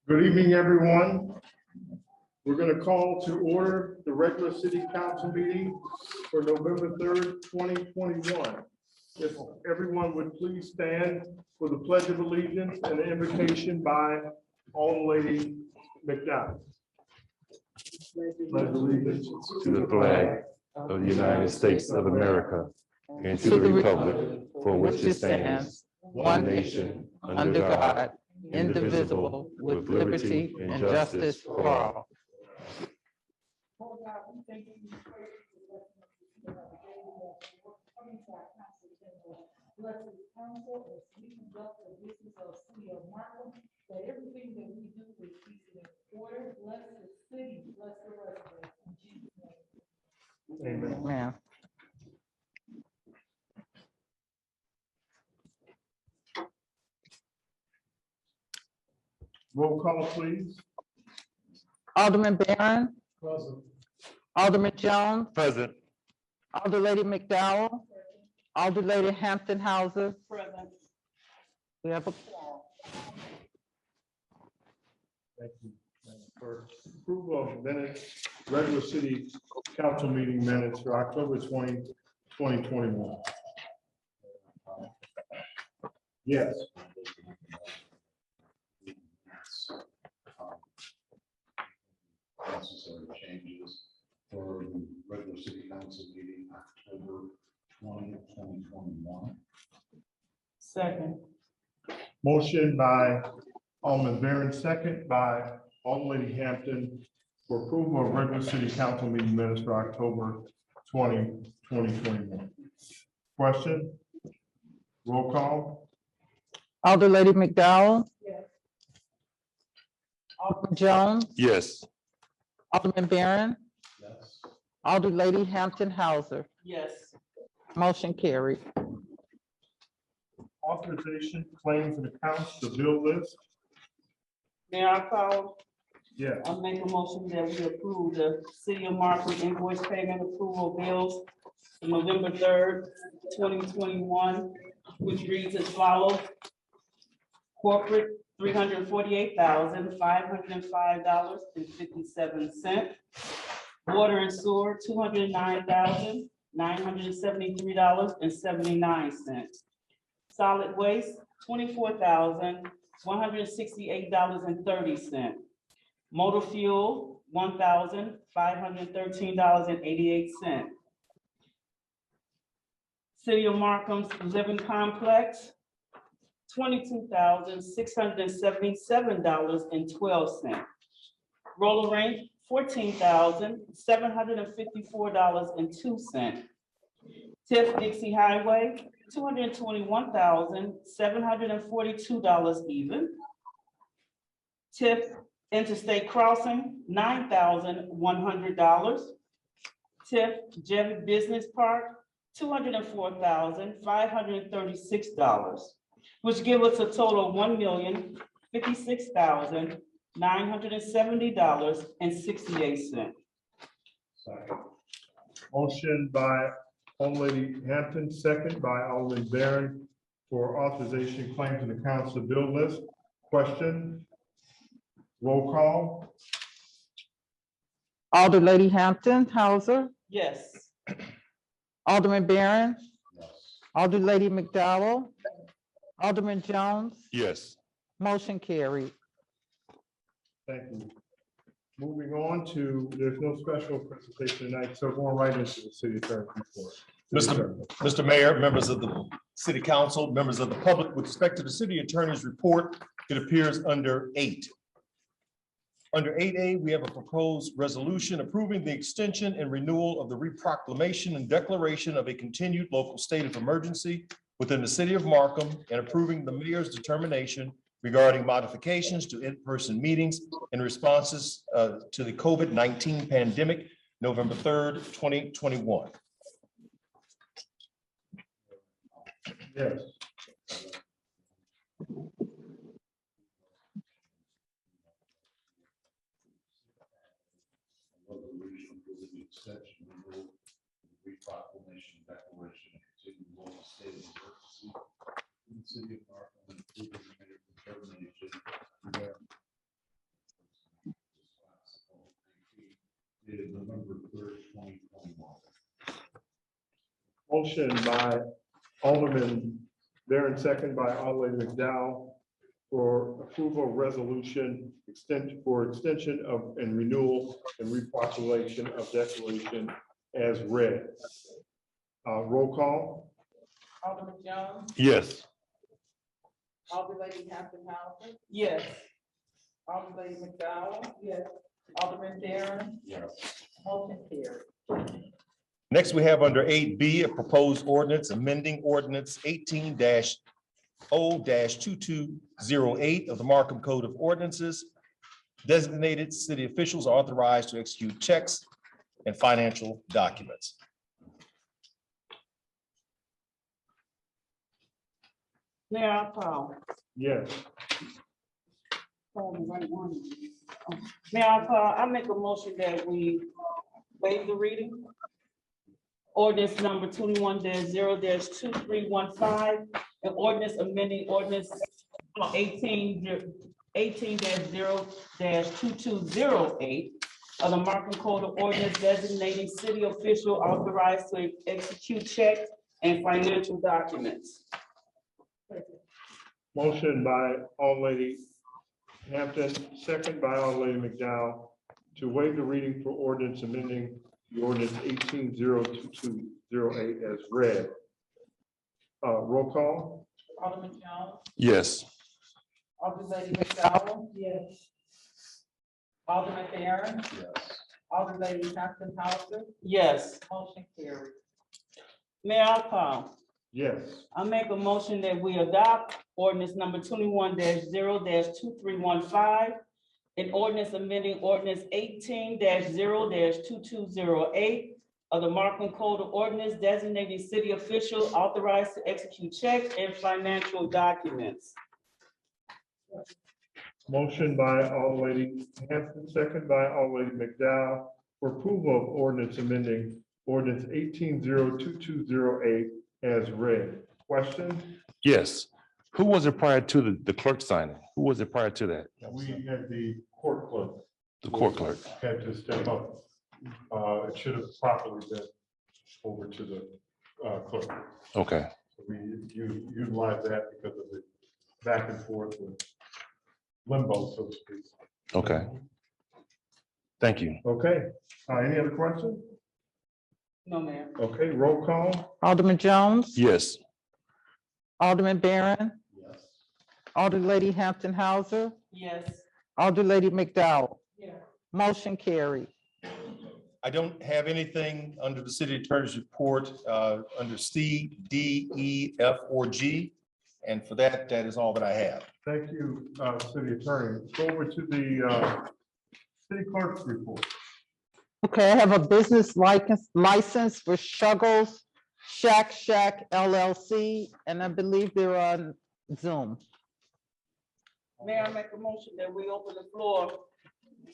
Good evening, everyone. We're going to call to order the regular city council meeting for November 3rd, 2021. If everyone would please stand for the Pledge of Allegiance and the invocation by Alderlady McDowell. Pledge allegiance to the flag of the United States of America and to the republic for which it stands, one nation, under God, indivisible, with liberty and justice for all. Bless this council as we conduct the business of city of Markham, that everything that we do is decent in order. Bless the city, bless the residents, in Jesus' name. Amen. Amen. Roll call, please. Alderman Barron, Present. Alderman Jones, Present. Alderlady McDowell, Alderlady Hampton Hauser. Present. We have a quorum. Thank you. For approval of minutes, regular city council meeting minutes for October 20, 2021. Yes. Necessary changes for the regular city council meeting October 20, 2021. Second. Motion by Alderman Barron, second by Alderlady Hampton for approval of regular city council meeting minutes for October 20, 2021. Question? Roll call? Alderlady McDowell, Yes. Alderman Jones, Yes. Alderman Barron, Yes. Alderlady Hampton Hauser. Yes. Motion carried. Authorization, claims and accounts, the bill list? Mayor, I call, Yes. I make a motion that we approve the city of Markham invoice payment approval bills for November 3rd, 2021, which reads as follows. Corporate, $348,505.57. Water and sewer, $209,973.79. Solid waste, $24,168.30. Motor fuel, $1,513.88. City of Markham's living complex, $22,677.12. Roller rink, $14,754.02. TIF Dixie Highway, $221,742 even. TIF Interstate Crossing, $9,100. TIF Jevitt Business Park, $204,536, which give us a total of $1,056,970.68. Second. Motion by Alderlady Hampton, second by Alderman Barron for authorization, claims and accounts, the bill list. Question? Roll call? Alderlady Hampton Hauser, Yes. Alderman Barron, Yes. Alderlady McDowell, Alderman Jones. Yes. Motion carried. Thank you. Moving on to, there's no special presentation tonight, so going right into the city attorney report. Mr. Mayor, members of the city council, members of the public, with respect to the city attorney's report, it appears under 8. Under 8A, we have a proposed resolution approving the extension and renewal of the reproclamation and declaration of a continued local state of emergency within the city of Markham and approving the mayor's determination regarding modifications to in-person meetings and responses to the COVID-19 pandemic, November 3rd, 2021. Yes. Resolution approving the extension and renewal of the reproclamation declaration and continued local state of emergency in the city of Markham and approving the mayor's determination regarding 2021. Motion by Alderman Barron, second by Alderman McDowell for approval of resolution extension of and renewal and repopulation of declaration as read. Roll call. Alderman Jones, Yes. Alderman Hampton Houser. Yes. Alderman McDowell. Yes. Alderman Barron. Yes. Motion carried. Next, we have under 8B, a proposed ordinance amending ordinance 18-0-2208 of the Markham Code of Ordinances. Designated city officials are authorized to execute checks and financial documents. Mayor Paul. Yes. Mayor Paul, I make a motion that we waive the reading. Ordinance number 21-0-2315, an ordinance amending ordinance 18-0-2208 of the Markham Code of Ordinance designating city official authorized to execute checks and financial documents. Motion by Alderman Hampton, second by Alderman McDowell to waive the reading for ordinance amending the ordinance 18-0-2208 as read. Roll call. Alderman Jones. Yes. Alderman McDowell. Yes. Alderman Barron. Yes. Alderman Hampton Houser. Yes. Motion carried. Mayor Paul, Yes. I make a motion that we adopt ordinance number 21-0-2315. An ordinance amending ordinance 18-0-2208 of the Markham Code of Ordinance designating city official authorized to execute checks and financial documents. Motion by Alderman Hampton, second by Alderman McDowell for approval of ordinance amending ordinance 18-0-2208 as read. Question? Yes. Who was it prior to the clerk signing? Who was it prior to that? We had the court clerk. The court clerk. Had to step up. It should have properly been over to the clerk. Okay. We utilize that because of the back and forth with limbo, so to speak. Okay. Thank you. Okay, any other questions? No, Mayor. Okay, roll call. Alderman Jones. Yes. Alderman Barron. Yes. Alder Lady Hampton Houser. Yes. Alder Lady McDowell. Yeah. Motion carried. I don't have anything under the city attorney's report under C, D, E, F, or G. And for that, that is all that I have. Thank you, city attorney. Go over to the city clerk's report. Okay, I have a business license for Shuggles Shack LLC, and I believe they're on Zoom. Mayor, I make a motion that we open the floor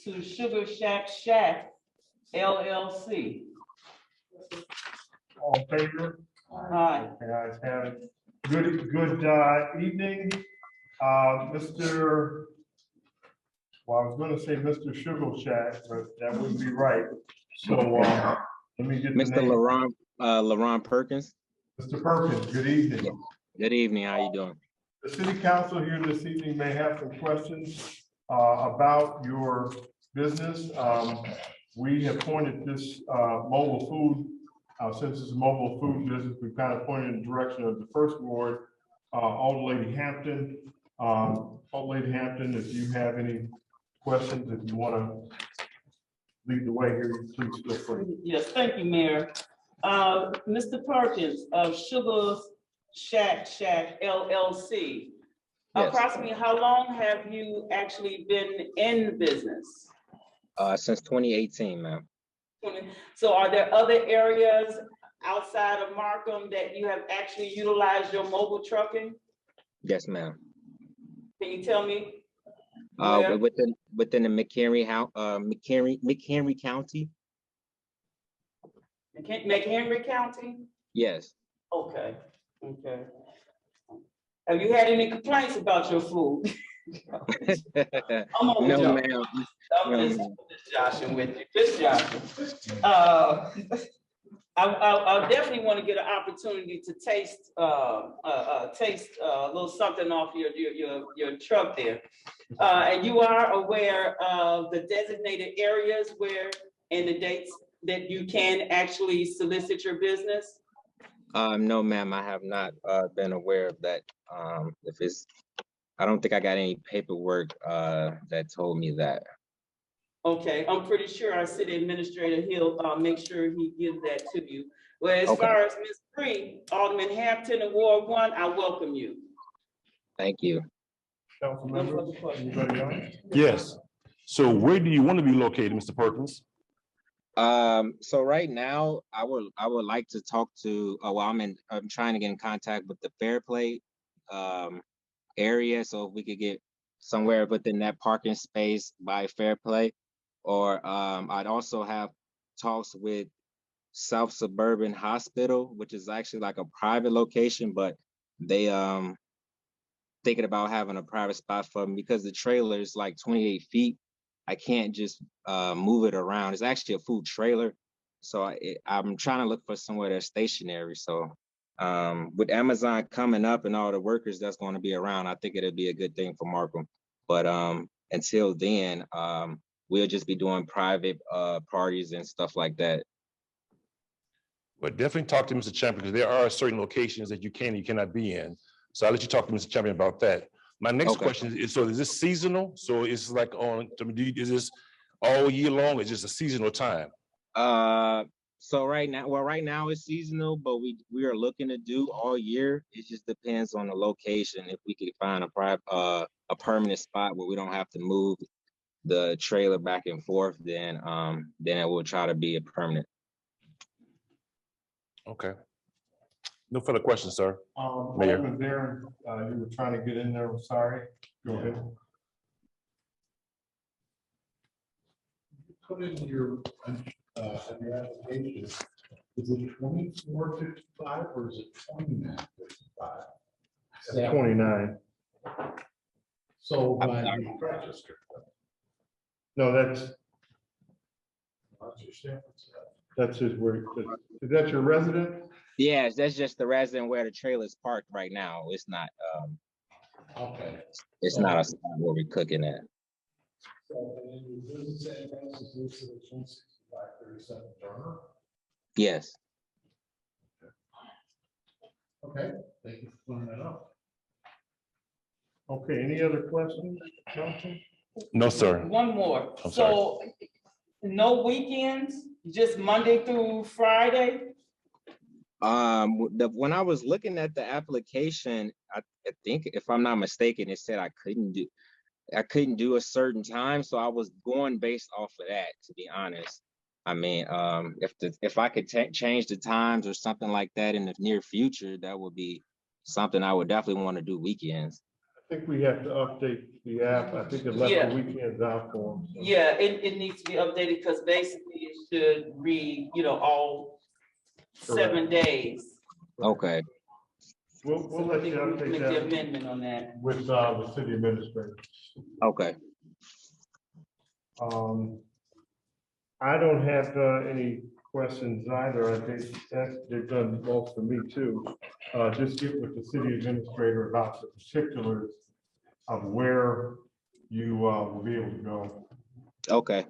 to Sugar Shack LLC. All in favor? Aye. Guys have it. Good evening. Mr. Well, I was going to say Mr. Sugar Shack, but that wouldn't be right. So let me get the Mr. name. LaRon Perkins. Mr. Perkins, good evening. Good evening. How you doing? The city council here this evening may have some questions about your business. We have pointed this mobile food, since it's a mobile food business, we've kind of pointed in the direction of the first ward, Alder Lady Hampton. Alder Lady Hampton, if you have any questions, if you want to lead the way here, please feel free. Yes, thank you, Mayor. Mr. Perkins of Sugar Shack LLC. Yes. Approximately how long have you actually been in business? Since 2018, ma'am. So are there other areas outside of Markham that you have actually utilized your mobile trucking? Yes, ma'am. Can you tell me? where? Within the McHenry County. McHenry County? Yes. Okay, okay. Have you had any complaints about your food? I'm only No, joking. ma'am. I'm No, just ma'am. joshing with you, just joshing. I definitely want to get an opportunity to taste a little something off your truck there. And you are aware of the designated areas where, and the dates that you can actually solicit your business? No, ma'am, I have not been aware of that. If it's, I don't think I got any paperwork that told me that. Okay, I'm pretty sure our city administrator, he'll make sure he gives that to you. Well, as Okay. far as Ms. Bree, Alderman Hampton and Ward 1, I welcome you. Thank you. Council members, anybody else? Yes. So where do you want to be located, Mr. Perkins? So right now, I would like to talk to. Well, I'm trying to get in contact with the Fair Play area. So if we could get somewhere within that parking space by Fair Play, or I'd also have talks with South Suburban Hospital, which is actually like a private location, but they thinking about having a private spot for me because the trailer is like 28 feet. I can't just move it around. It's actually a food trailer. So I'm trying to look for somewhere that's stationary. So with Amazon coming up and all the workers that's going to be around, I think it'll be a good thing for Markham. But until then, we'll just be doing private parties and stuff like that. But definitely talk to Mr. Champion, because there are certain locations that you cannot be in. So I'll let you talk to Mr. Champion about that. My next question is, so is this seasonal? So it's like is this all year long? Or is just a seasonal time? So right now it's seasonal, but we are looking to do all year. It just depends on the location. If we could find a permanent spot where we don't have to move the trailer back and forth, then it will try to be a permanent. Okay. No further questions, sir. Mayor. Alderman Barron, you were trying to get in there. I'm sorry. Go ahead. Put in your application, is it 2455 or is it 2955? 29. So by the register. No, that's Your stamp. his word. Is that your residence? Yes, that's just the resident where the trailer is parked right now. It's not Okay. it's not a spot where we're cooking at. So and then your business address is listed as 16537 Turner. Yes. Okay, thank you for clearing that up. Okay, any other questions, Council? No, sir. One more. I'm So no weekends, just Monday through Friday? When I was looking at the application, I think if I'm not mistaken, it said I couldn't do a certain time. So I was going based off of that, to be honest. I mean, if I could change the times or something like that in the near future, that would be something I would definitely want to do weekends. I think we have to update the app. I think it left Yeah. the weekends out for them. Yeah, it needs to be updated because basically it should read, all 7 days. Okay. We'll let you update Make the that amendment on that. with the city administrator. Okay. I don't have any questions either. I think they've done most for me too. Just get with the city administrator about the particulars of where you will be able to go. Okay.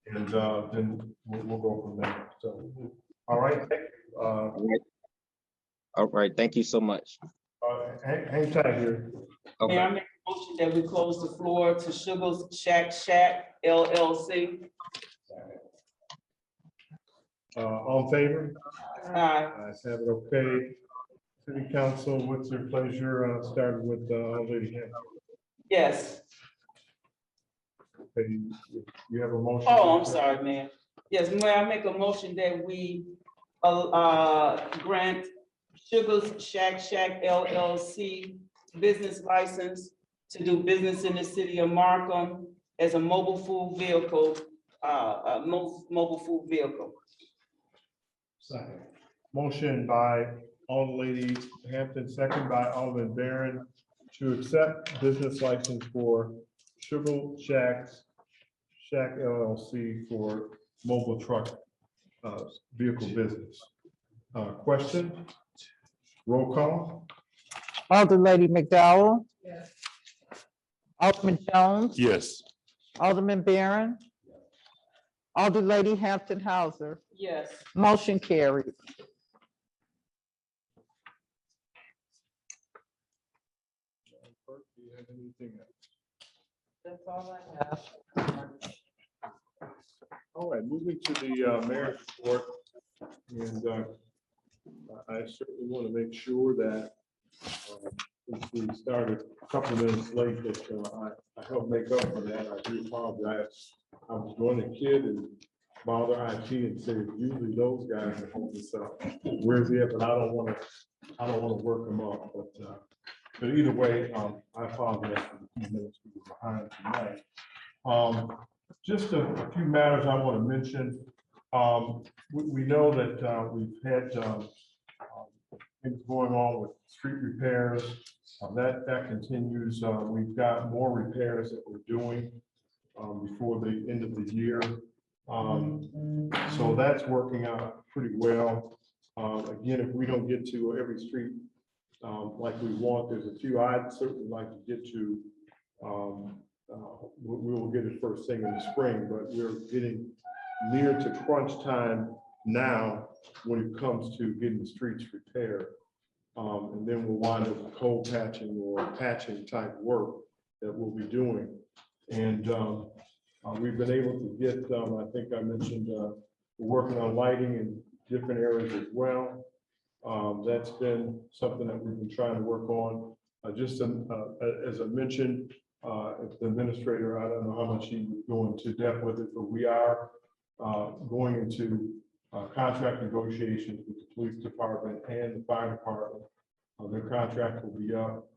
And then we'll go from there. So, all right. Thank you. All right. Thank you so much. Hang tight here. Okay. May I make a motion that we close the floor to Sugar's Shack LLC? All in favor? Aye. Ayes have it. Okay. City Council, what's their pleasure? Starting with Lady Hampton. Yes. Okay, you have a motion? Oh, I'm sorry, Mayor. Yes, may I make a motion that we grant Sugar's Shack LLC business license to do business in the city of Markham as a mobile food vehicle, mobile food vehicle. Motion by Alderman Hampton, second by Alderman Barron to accept business license for Sugar Shack LLC for mobile truck vehicle business. Question? Roll call? Alder Lady McDowell, Yes. Alderman Jones, Yes. Alderman Barron, Alder Lady Hampton Hauser, Yes. motion carried. Do you have anything else? That's all I have. All right, moving to the mayor's report. And I certainly want to make sure that since we started a couple of minutes late, that I help make up for that. I do apologize. I was going to kid and bother IT and say, usually those guys are holding this up. Where's he at? But I don't want to work them up. But either way, I apologize for the few minutes we were behind tonight. Just a few matters I want to mention. We know that we've had things going on with street repairs. That continues. We've got more repairs that we're doing before the end of the year. So that's working out pretty well. Again, if we don't get to every street like we want, there's a few I'd certainly like to get to. We will get it first thing in the spring, but we're getting near to crunch time now when it comes to getting the streets repaired. And then we'll wind up with cold patching or patching type work that we'll be doing. And we've been able to get, I think I mentioned, we're working on lighting in different areas as well. That's been something that we've been trying to work on. Just as I mentioned, if the administrator, I don't know how much he would go into depth with it, but we are going into contract negotiations with the police department and the fire department. Their contract will be up.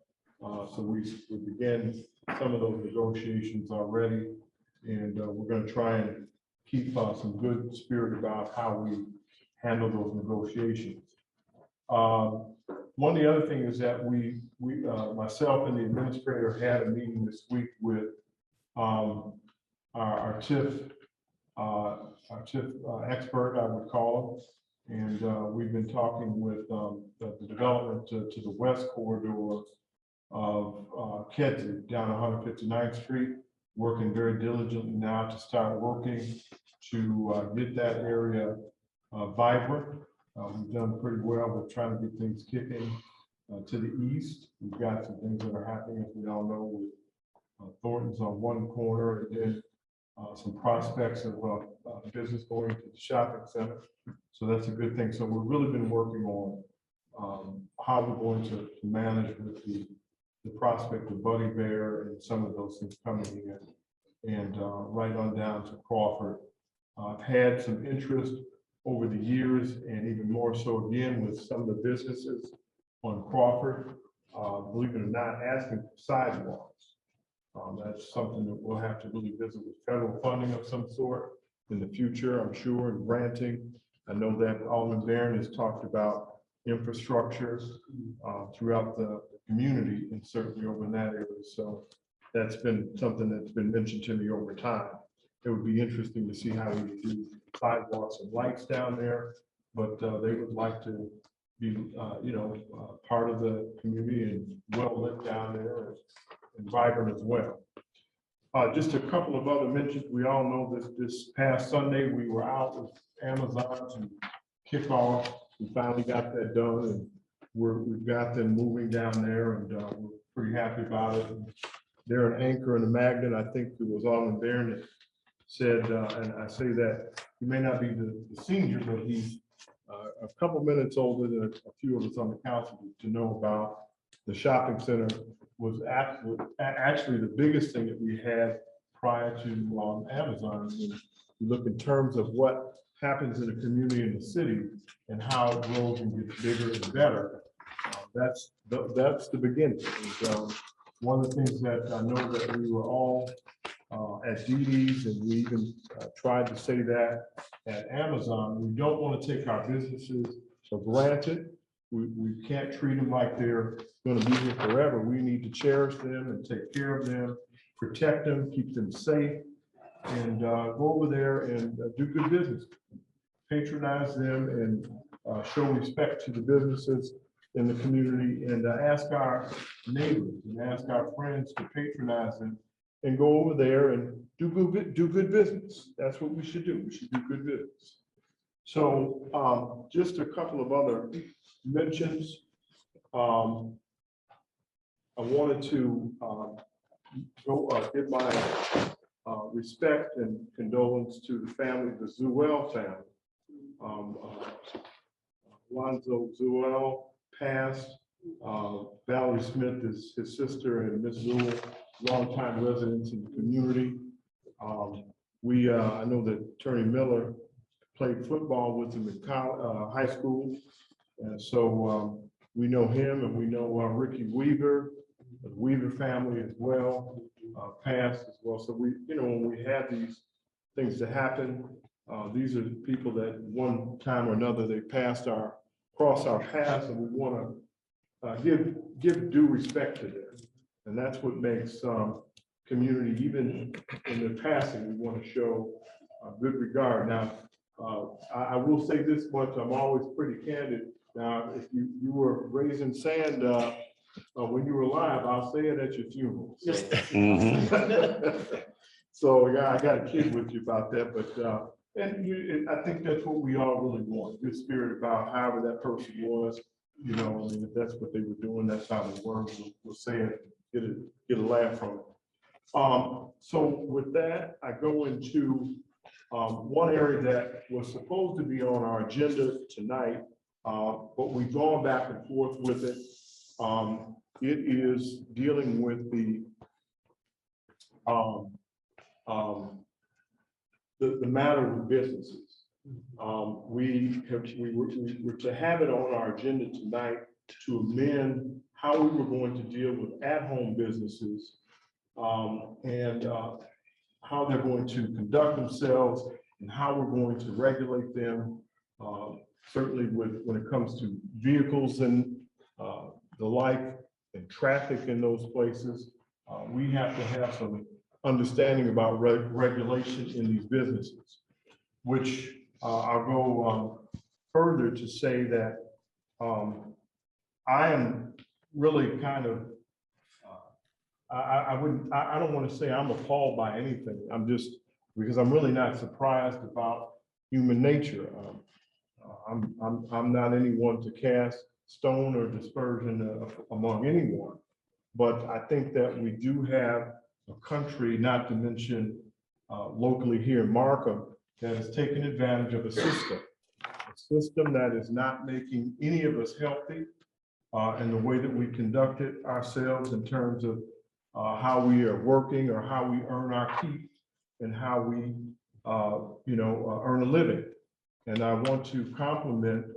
So we begin some of those negotiations already. And we're going to try and keep some good spirit about how we handle those negotiations. One of the other things is that myself and the administrator had a meeting this week with our TIF expert, I would call him. And we've been talking with the development to the west corridor of Kedzie down 159th Street, working very diligently now to start working to get that area vibrant. We've done pretty well with trying to get things kicking to the east. We've got some things that are happening, as we all know, with Thornton's on one corner, and then some prospects of business going to the shopping center. So that's a good thing. So we've really been working on how we're going to manage with the prospect of Buddy Bear and some of those things coming in, and right on down to Crawford. I've had some interest over the years, and even more so again with some of the businesses on Crawford, believe it or not, asking for sidewalks. That's something that we'll have to really visit with federal funding of some sort in the future, I'm sure, and granting. I know that Alderman Barron has talked about infrastructure throughout the community and certainly over in that area. So that's been something that's been mentioned to me over time. It would be interesting to see how we do sidewalks and lights down there, but they would like to be, part of the community and well lit down there and vibrant as well. Just a couple of other mentions. We all know this past Sunday, we were out with Amazon to kick off. We finally got that done, and we've got them moving down there, and we're pretty happy about it. And they're an anchor and a magnet. I think it was Alderman Barron that said, and I say that he may not be the senior, but he's a couple minutes older than a few of us on the council to know about. The shopping center was actually the biggest thing that we had prior to Amazon. When you look in terms of what happens in a community in the city and how it grows and gets bigger and better, that's the beginning. And, one of the things that I know that we were all at DD's, and we even tried to say that at Amazon, we don't want to take our businesses for granted. we can't treat them like they're gonna be here forever. We need to cherish them and take care of them, protect them, keep them safe, and go over there and do good business. Patronize them and show respect to the businesses in the community, and ask our neighbors and ask our friends to patronize them and go over there and do good business. That's what we should do. We should do good business. So just a couple of other mentions. I wanted to give my respect and condolence to the family, the Zuel family. Lonzo Zuel passed. Valerie Smith is his sister, and Miss Zuel, longtime residents in the community. I know that Attorney Miller played football with him in high school. And so we know him, and we know Ricky Weaver, the Weaver family as well, passed as well. So when we have these things to happen, these are the people that one time or another, they cross our paths, and we want to give due respect to them. And that's what makes community, even in their passing, we want to show good regard. Now, I will say this much, I'm always pretty candid. Now, if you were raising sand when you were alive, I'll say it at your funeral. So yeah, I got a kid with you about that, but I think that's what we all really want, good spirit about however that person was. I mean, if that's what they were doing, that's how they were. We'll say it, get a laugh from it. So with that, I go into one area that was supposed to be on our agenda tonight, but we've gone back and forth with it. It is dealing with the matter of businesses. We were to have it on our agenda tonight to amend how we were going to deal with at-home businesses and how they're going to conduct themselves and how we're going to regulate them. Certainly when it comes to vehicles and the like and traffic in those places, we have to have some understanding about regulation in these businesses, which I'll go further to say that I am really kind of, I don't want to say I'm appalled by anything. I'm just, because I'm really not surprised about human nature. I'm not anyone to cast stone or dispersion among anyone, but I think that we do have a country, not to mention locally here in Markham, that has taken advantage of a system that is not making any of us healthy, and the way that we conducted ourselves in terms of how we are working or how we earn our keep and how we earn a living. And I want to compliment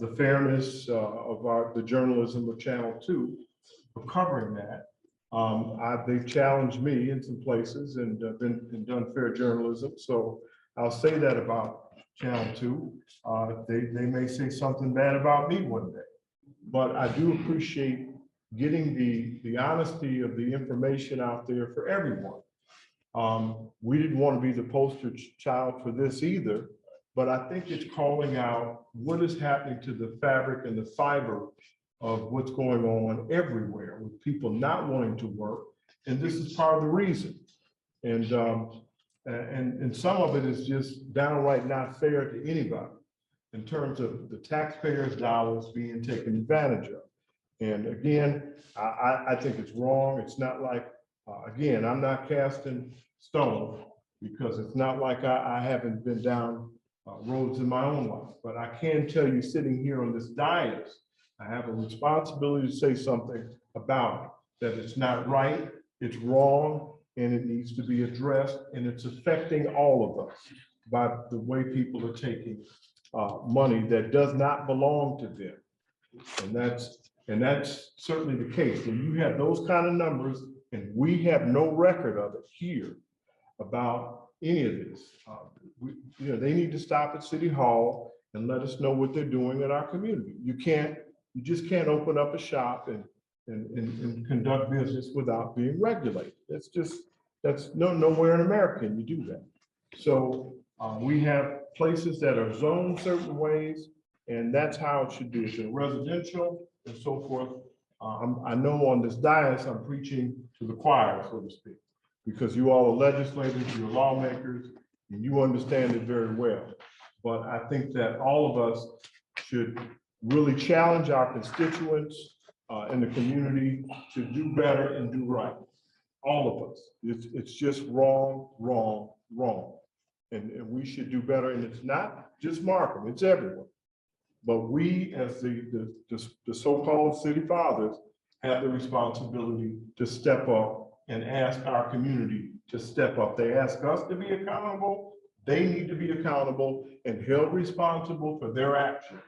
the fairness of the journalism of Channel 2 for covering that. They've challenged me in some places and done fair journalism. So I'll say that about Channel 2. They may say something bad about me one day, but I do appreciate getting the honesty of the information out there for everyone. We didn't want to be the poster child for this either, but I think it's calling out what is happening to the fabric and the fiber of what's going on everywhere with people not wanting to work. And this is part of the reason. And some of it is just downright not fair to anybody in terms of the taxpayers' dollars being taken advantage of. And again, I think it's wrong. It's not like, again, I'm not casting stones because it's not like I haven't been down roads in my own life, but I can tell you sitting here on this dais, I have a responsibility to say something about it, that it's not right, it's wrong, and it needs to be addressed, and it's affecting all of us by the way people are taking money that does not belong to them. And that's certainly the case. When you have those kind of numbers, and we have no record of it here about any of this, they need to stop at City Hall and let us know what they're doing in our community. You just can't open up a shop and conduct business without being regulated. That's nowhere in America can you do that. So we have places that are zoned certain ways, and that's how it should be. It's in residential and so forth. I know on this dais, I'm preaching to the choir, so to speak, because you all are legislators, you're lawmakers, and you understand it very well. But I think that all of us should really challenge our constituents in the community to do better and do right. All of us. It's just wrong, wrong, wrong. And we should do better. And it's not just Markham, it's everyone. But we, as the so-called city fathers, have the responsibility to step up and ask our community to step up. They ask us to be accountable. They need to be accountable and held responsible for their actions.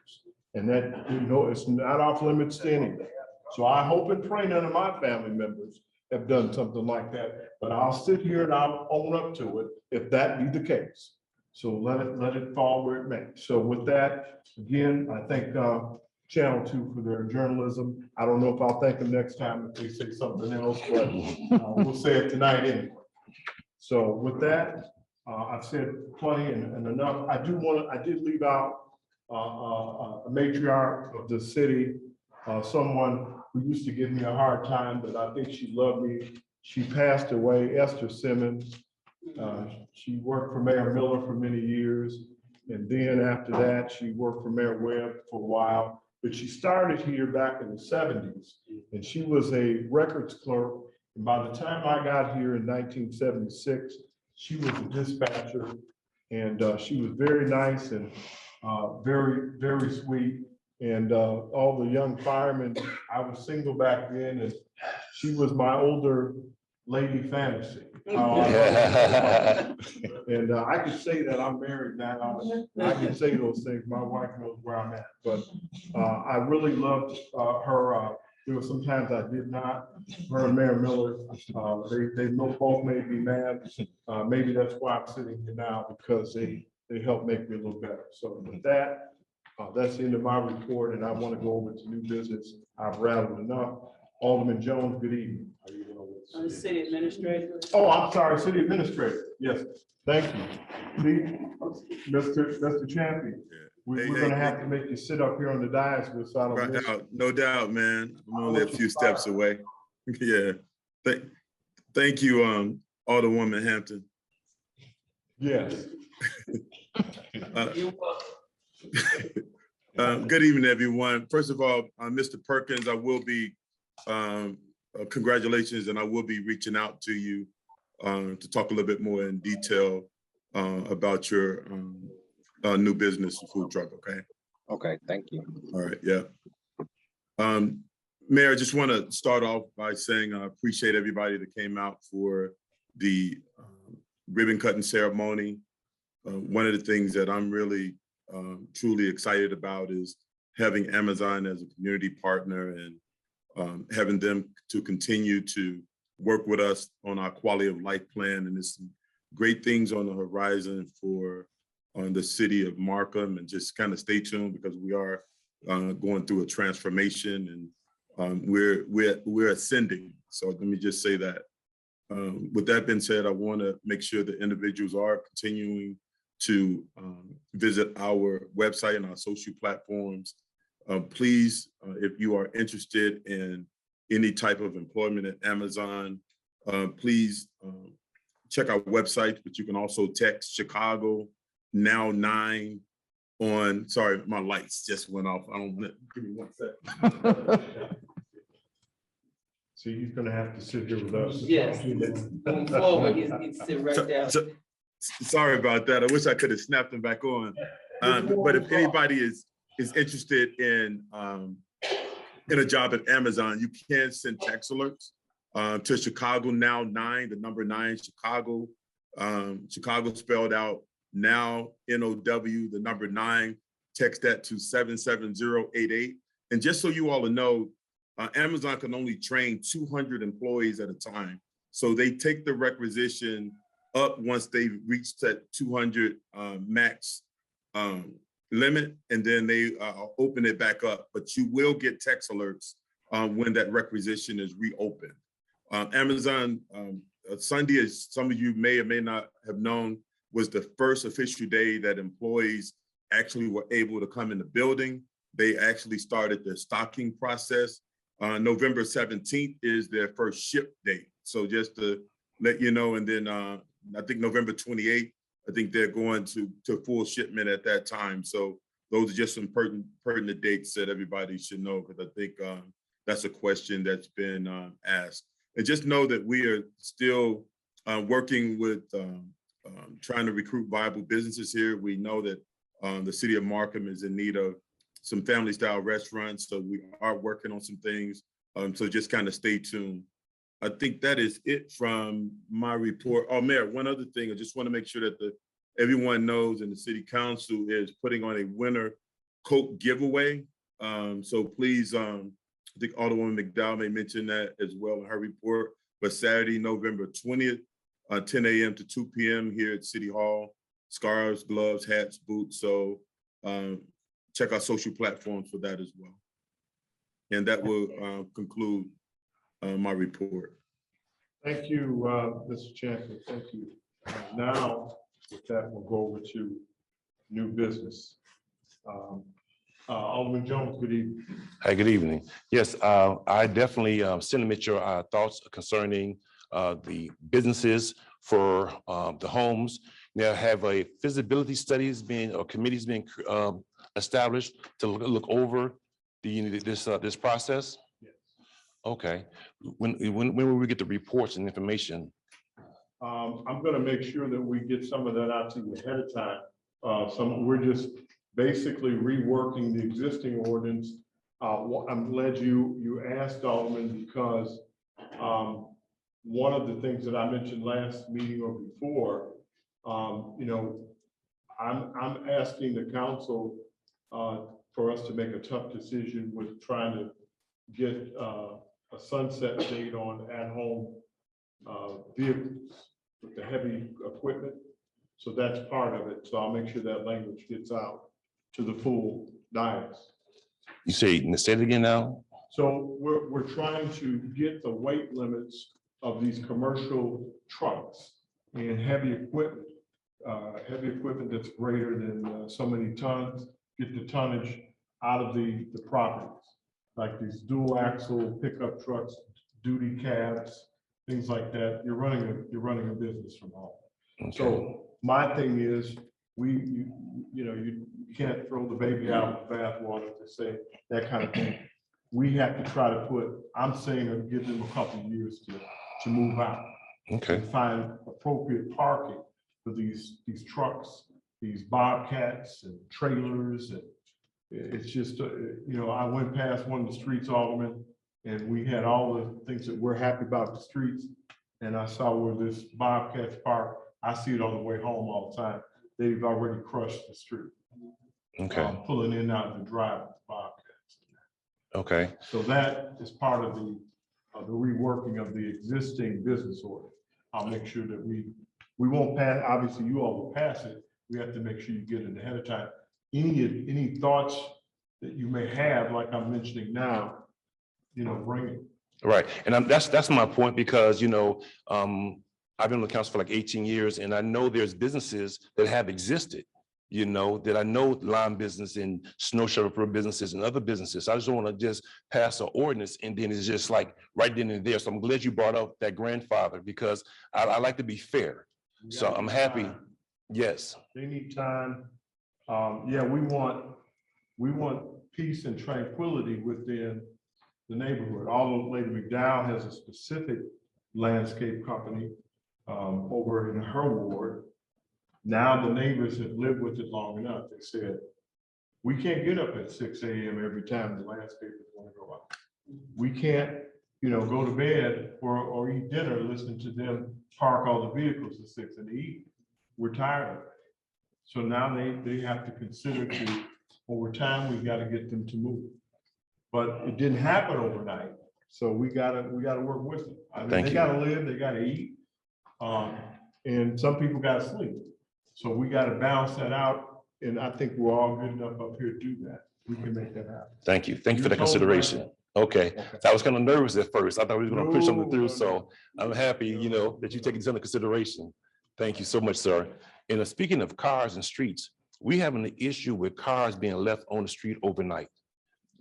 And that, it's not off limits to anything. So I hope and pray none of my family members have done something like that, but I'll sit here and I'll own up to it if that be the case. So let it fall where it may. So with that, again, I thank Channel 2 for their journalism. I don't know if I'll thank them next time if they say something else, but we'll say it tonight anyway. So with that, I've said plenty and enough. I did leave out a matriarch of the city, someone who used to give me a hard time, but I think she loved me. She passed away, Esther Simmons. She worked for Mayor Miller for many years. And then after that, she worked for Mayor Webb for a while. But she started here back in the 70s. And she was a records clerk. And by the time I got here in 1976, she was a dispatcher. And she was very nice and very, very sweet. And all the young firemen, I was single back then, and she was my older lady fantasy. And I can say that I'm married now. I can say those things. My wife knows where I'm at, but I really loved her. There were some times I did not. Her and Mayor Miller, they both made me mad. Maybe that's why I'm sitting here now, because they helped make me a little better. So with that, that's the end of my report, and I want to go over to new business. I've rattled enough. Alderman Jones, good evening. How you doing? I'm the city administrator. Oh, I'm sorry, city administrator. Yes, thank you. See, Mr. Champion, we're gonna have to make you sit up here on the dais with so I don't miss you. No doubt, man. I'm only a few steps away. Yeah. Thank you, Alderwoman Hampton. Yes. Good evening, everyone. First of all, Mr. Perkins, I will be, congratulations, and I will be reaching out to you to talk a little bit more in detail about your new business, food truck, okay? Okay, thank you. All right, yeah. Mayor, I just want to start off by saying I appreciate everybody that came out for the ribbon cutting ceremony. One of the things that I'm really truly excited about is having Amazon as a community partner and having them to continue to work with us on our quality of life plan. And there's some great things on the horizon for the city of Markham, and just kind of stay tuned, because we are going through a transformation, and we're ascending. So let me just say that. With that being said, I want to make sure that individuals are continuing to visit our website and our social platforms. Please, if you are interested in any type of employment at Amazon, please check our website, but you can also text Chicago now 9 on, sorry, my lights just went off. I don't, give me 1 second. So he's gonna have to sit here with us. Yes. Moving forward, he's sit right there. Sorry about that. I wish I could have snapped them back on. But if anybody is interested in a job at Amazon, you can send text alerts to Chicago now 9, the number 9, Chicago. Chicago spelled out now, NOW, the number 9. Text that to 77088. And just so you all know, Amazon can only train 200 employees at a time. So they take the requisition up once they've reached that 200 max limit, and then they open it back up. But you will get text alerts when that requisition is reopened. Amazon Sunday, as some of you may or may not have known, was the first official day that employees actually were able to come in the building. They actually started the stocking process. November 17th is their first ship date. So just to let you know, and then I think November 28th, I think they're going to full shipment at that time. So those are just some pertinent dates that everybody should know, because I think that's a question that's been asked. And just know that we are still working with trying to recruit viable businesses here. We know that the city of Markham is in need of some family style restaurants. So we are working on some things. So just kind of stay tuned. I think that is it from my report. Oh, Mayor, one other thing, I just want to make sure that everyone knows, and the city council is putting on a winter coat giveaway. So please, I think Alderwoman McDowell may mention that as well in her report, but Saturday, November 20th, 10 a.m. to 2 p.m. here at City Hall, scarves, gloves, hats, boots. So check our social platforms for that as well. And that will conclude my report. Thank you, Mr. Champion. Thank you. Now, with that, we'll go over to new business. Alderman Jones, good evening. Hi, good evening. Yes, I definitely sentiment your thoughts concerning the businesses for the homes. Now, have a feasibility studies being, or committees being established to look over this process? Yes. Okay. When will we get the reports and information? I'm going to make sure that we get some of that out to you ahead of time. We're just basically reworking the existing ordinance. I'm glad you asked, Alderman, because one of the things that I mentioned last meeting or before, I'm asking the council for us to make a tough decision with trying to get a sunset date on at-home vehicles with the heavy equipment. So that's part of it. So I'll make sure that language gets out to the full dais. You say it again now? So we're trying to get the weight limits of these commercial trucks and heavy equipment that's greater than so many tons, get the tonnage out of the properties, like these dual axle pickup trucks, duty cabs, things like that. You're running a business from home. Okay. So my thing is, you can't throw the baby out with the bathwater, to say that kind of thing. We have to try to I'm saying, give them a couple of years to move out. Okay. And find appropriate parking for these trucks, these bobcats and trailers, and it's just I went past one of the streets, Alderman, and we had all the things that we're happy about the streets, and I saw where this bobcat's parked. I see it on the way home all the time. They've already crushed the street. Okay. Pulling in and out of the drive with bobcats. Okay. So that is part of the reworking of the existing business order. I'll make sure that we won't pass. Obviously, you all will pass it. We have to make sure you get it ahead of time. Any thoughts that you may have, like I'm mentioning now, bring it. Right, and that's my point, because I've been on the council for like 18 years, and I know there's businesses that have existed, that I know, lime business and snow shovel businesses and other businesses. I just don't want to just pass an ordinance and then it's just like right then and there. So I'm glad you brought up that grandfather, because I like to be fair. So I'm happy. Time. Yes. They need time. Yeah, we want peace and tranquility within the neighborhood. Although Lady McDowell has a specific landscape company over in her ward. Now the neighbors have lived with it long enough. They said, we can't get up at 6 a.m. every time the landscapers want to go out. We can't, go to bed or eat dinner listening to them park all the vehicles at 6 in the evening. We're tired of it. So now they have to consider over time, we've got to get them to move. But it didn't happen overnight. So we gotta work with them. I mean, they gotta live, they gotta eat. And some people gotta sleep. So we gotta balance that out. And I think we're all good enough up here to do that. We can make that happen. Thank you. Thank you for You're that totally consideration. Okay. Okay. So I was kind of nervous at first. I thought we were going to push something through. No. So I'm happy, that you're taking this into consideration. Thank you so much, sir. And speaking of cars and streets, we have an issue with cars being left on the street overnight.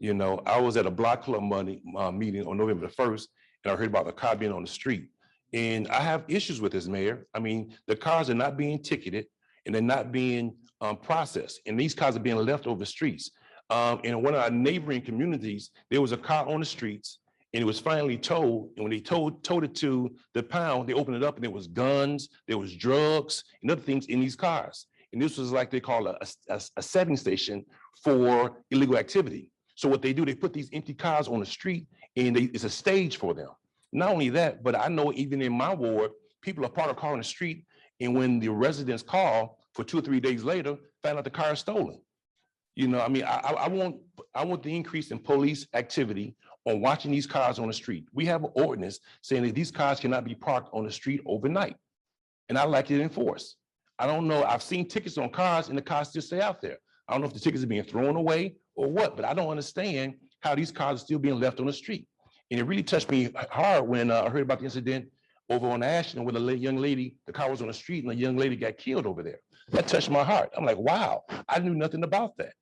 I was at a block club meeting on November the 1st, and I heard about the car being on the street. And I have issues with this, Mayor. I mean, the cars are not being ticketed and they're not being processed. And these cars are being left over the streets. In one of our neighboring communities, there was a car on the streets and it was finally towed. And when they towed it to the pound, they opened it up and there was guns, there was drugs and other things in these cars. And this was like they call a setting station for illegal activity. So what they do, they put these empty cars on the street and it's a stage for them. Not only that, but I know even in my ward, people are parked a car on the street, and when the residents call for 2 or 3 days later, find out the car is stolen. I mean, I want the increase in police activity on watching these cars on the street. We have an ordinance saying that these cars cannot be parked on the street overnight, and I like it enforced. I don't know. I've seen tickets on cars, and the cars still stay out there. I don't know if the tickets are being thrown away or what, but I don't understand how these cars are still being left on the street. And it really touched me hard when I heard about the incident over on Ashland with a young lady, the car was on the street and a young lady got killed over there. That touched my heart. I'm like, wow, I knew nothing about that.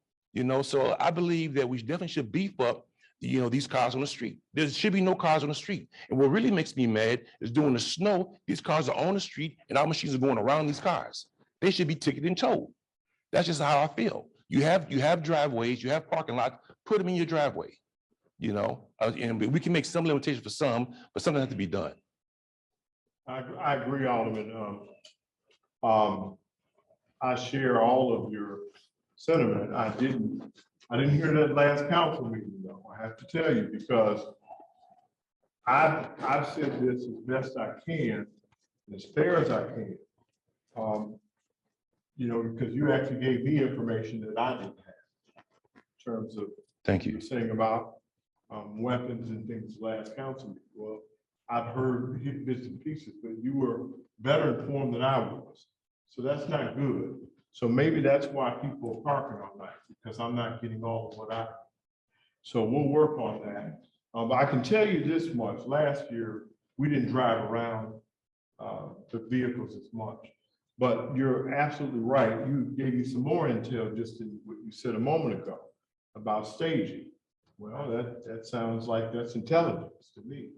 So I believe that we definitely should beef up, these cars on the street. There should be no cars on the street. And what really makes me mad is during the snow, these cars are on the street and our machines are going around these cars. They should be ticketed and towed. That's just how I feel. You have driveways, you have parking lots, put them in your driveway. And we can make some limitations for some, but something has to be done. I agree, Alderman. I share all of your sentiment. I didn't hear that last council meeting though. I have to tell you, because I've said this as best I can, as fair as I can. Because you actually gave me information that I didn't have in terms of. Thank you. Saying about weapons and things last council meeting. Well, I've heard hit bits and pieces, but you were better informed than I was. So that's not good. So maybe that's why people are parking all night, because I'm not getting all of what I. So we'll work on that. But I can tell you this much: last year we didn't drive around the vehicles as much. But you're absolutely right. You gave me some more intel just in what you said a moment ago about staging. Well, that sounds like that's intelligence to me.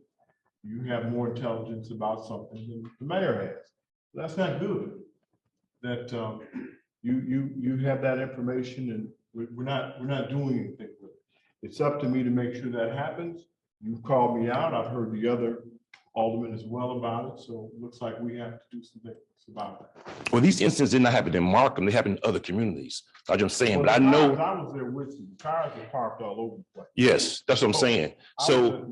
You have more intelligence about something than the mayor has. That's not good. That you have that information, and we're not doing anything with it. It's up to me to make sure that happens. You've called me out. I've heard the other aldermen as well about it. So it looks like we have to do some things about that. Well, these incidents did not happen in Markham. They happened in other communities. That's what I'm saying. Well, but I know I was there with you. The cars are parked all over the place. Yes, that's what I'm saying. So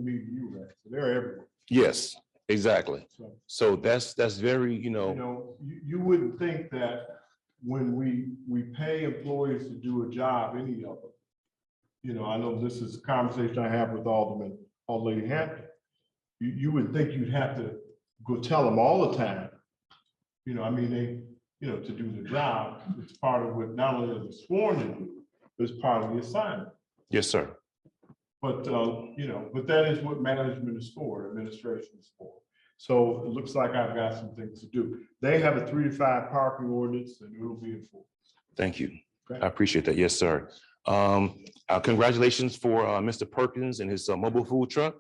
They're everywhere. yes, exactly. So that's very, You wouldn't think that when we pay employees to do a job, any of them. I know this is a conversation I have with Alderlady Hampton. You would think you'd have to go tell them all the time. I mean, to do the job, it's part of what not only are they sworn to do, but it's part of the assignment. Yes, sir. But, but that is what management is for, administration is for. So it looks like I've got some things to do. They have a 3 to 5 parking ordinance and it will be enforced. Thank you. Okay. I appreciate that. Yes, sir. Congratulations for Mr. Perkins and his mobile food truck.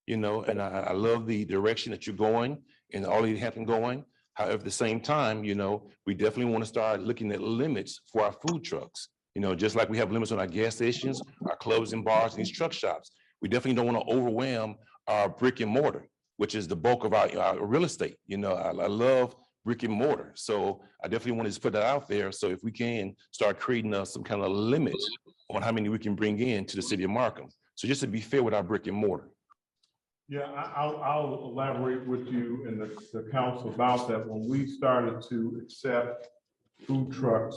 And I love the direction that you're going and all you have been going. However, at the same time, we definitely want to start looking at limits for our food trucks. Just like we have limits on our gas stations, our clubs and bars, and these truck shops. We definitely don't want to overwhelm our brick and mortar, which is the bulk of our real estate. I love brick and mortar. So I definitely want to just put that out there. So if we can start creating some kind of limit on how many we can bring in to the city of Markham. So just to be fair with our brick and mortar. Yeah, I'll elaborate with you and the council about that. When we started to accept food trucks,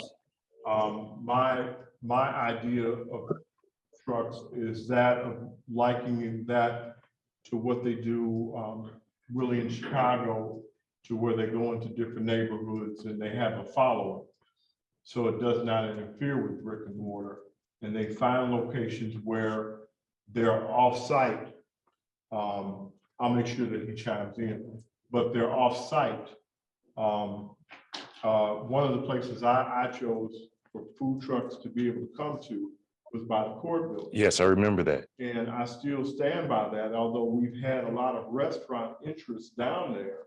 my idea of trucks is that of likening that to what they do really in Chicago, to where they go into different neighborhoods and they have a following. so it does not interfere with brick and mortar. And they find locations where they're off-site. I'll make sure that he chimes in, but they're off-site. One of the places I chose for food trucks to be able to come to was by the court building. Yes, I remember that. And I still stand by that, although we've had a lot of restaurant interest down there.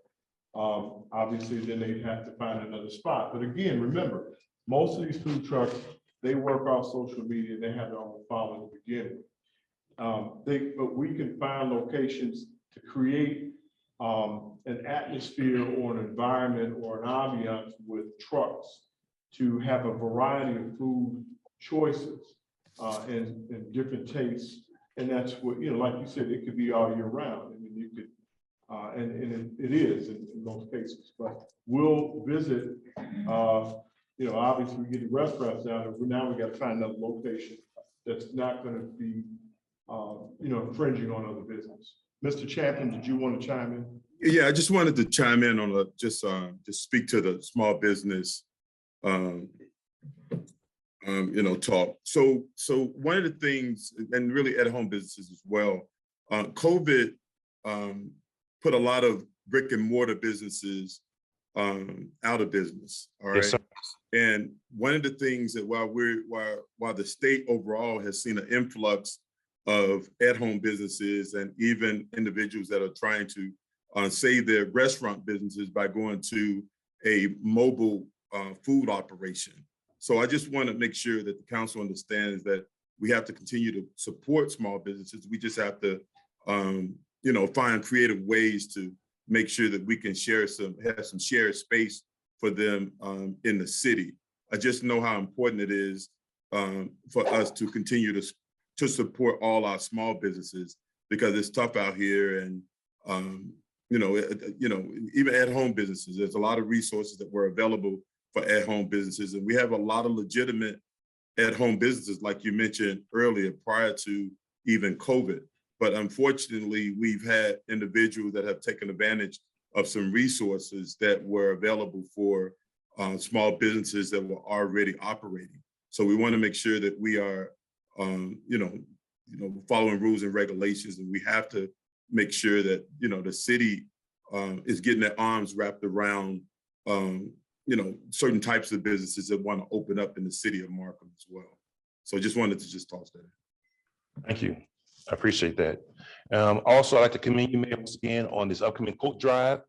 Obviously, then they'd have to find another spot. But again, remember, most of these food trucks, they work off social media, they have their own following to begin with. But we can find locations to create an atmosphere or an environment or an ambiance with trucks to have a variety of food choices and different tastes. And that's what, like you said, it could be all year round. I mean, you could, and it is in most cases, but we'll visit, obviously we get the restaurants down there, but now we got to find another location that's not going to be, infringing on other business. Mr. Champion, did you want to chime in? Yeah, I just wanted to chime in on just speak to the small business, talk. So one of the things, and really at home businesses as well, COVID put a lot of brick and mortar businesses out of business. All right. Yes, sir. And one of the things that while the state overall has seen an influx of at-home businesses and even individuals that are trying to save their restaurant businesses by going to a mobile food operation. So I just want to make sure that the council understands that we have to continue to support small businesses. We just have to, find creative ways to make sure that we can have some shared space for them in the city. I just know how important it is for us to continue to support all our small businesses, because it's tough out here. And, even at-home businesses, there's a lot of resources that were available for at-home businesses. And we have a lot of legitimate at-home businesses, like you mentioned earlier, prior to even COVID. But unfortunately, we've had individuals that have taken advantage of some resources that were available for small businesses that were already operating. So we want to make sure that we are, following rules and regulations, and we have to make sure that, the city is getting their arms wrapped around, certain types of businesses that want to open up in the city of Markham as well. So just wanted to toss that in. Thank you. I appreciate that. Also, I'd like to commend you, Mayor, once again on this upcoming coat drive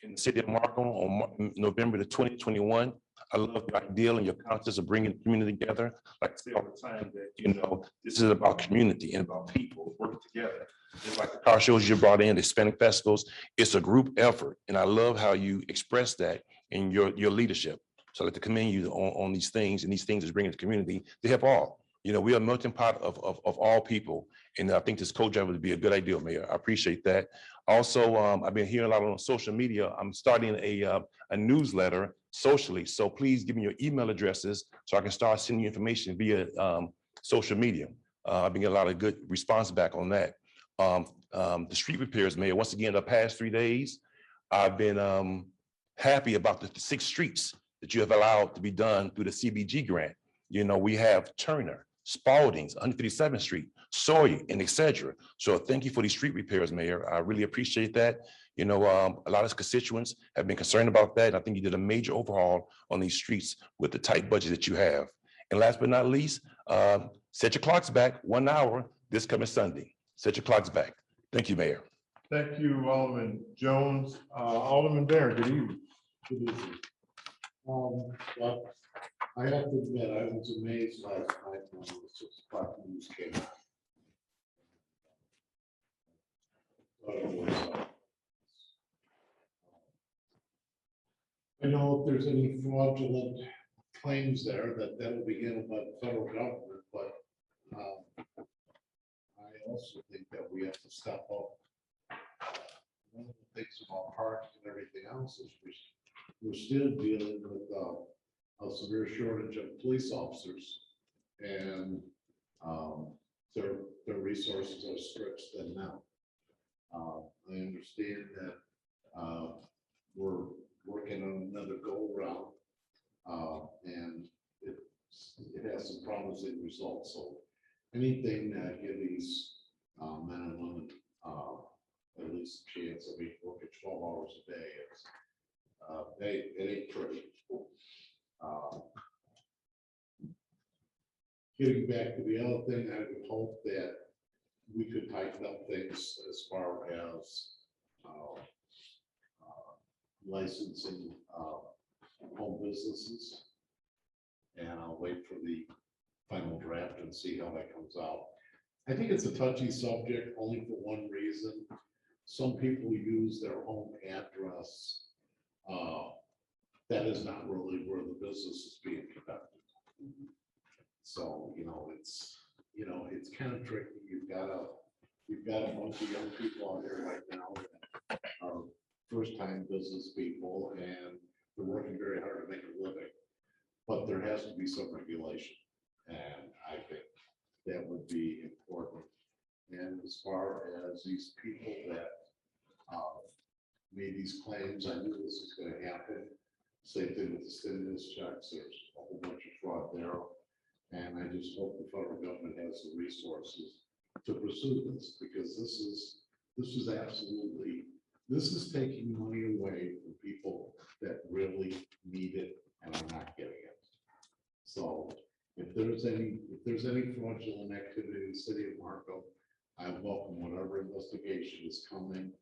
in the city of Markham on November the 2021. I love your ideal and your concept of bringing the community together. Like I say all the time, that this is about community and about people working together. Just like the car shows you brought in, the Hispanic festivals, it's a group effort, and I love how you express that in your leadership. So I'd like to commend you on these things, and these things is bringing the community to help all. We are a melting pot of all people, and I think this coat drive would be a good idea, Mayor. I appreciate that. Also, I've been hearing a lot on social media. I'm starting a newsletter socially, so please give me your email addresses so I can start sending you information via social media. I've been getting a lot of good response back on that. The street repairs, Mayor, once again, the past 3 days, I've been happy about the 6 streets that you have allowed to be done through the CBG grant. We have Turner, Spalding's, 157th Street, Sawyer, and etc. So thank you for these street repairs, Mayor. I really appreciate that. A lot of constituents have been concerned about that. And I think you did a major overhaul on these streets with the tight budget that you have. And last but not least, set your clocks back 1 hour this coming Sunday. Set your clocks back. Thank you, Mayor. Thank you, Alderman Jones. Alderman Barron, good evening. Good evening. Well, I have to admit, I was amazed last night when the 6 o'clock news came out. Thought it was, I know if there's any fraudulent claims there, that will be handled by the federal government, but I also think that we have to step up. One of the things about parks and everything else is we're still dealing with a severe shortage of police officers, and their resources are stretched thin now. I understand that we're working on another go round, and promising results. So anything that give these men and women at least a chance. I mean, working 12 hours a day, it ain't pretty. Getting back to the other thing, I would hope that we could tighten up things as far as licensing home businesses. And I'll wait for the final draft and see how that comes out. I think it's a touchy subject only for one reason. Some people use their home address. That is not really where the business is being conducted. So, it's kind of tricky. You've got a bunch of young people out here right now that are first-time business people, and they're working very hard to make a living. But there has to be some regulation, and I think that would be important. And as far as these people that made these claims, I knew this was going to happen. Same thing with the stimulus checks. There's a whole bunch of fraud there. And I just hope the federal government has the resources to pursue this, because this is absolutely, this is taking money away from people that really need it and are not getting it. So if there's any fraudulent activity in the city of Markham, I welcome whatever investigation is coming,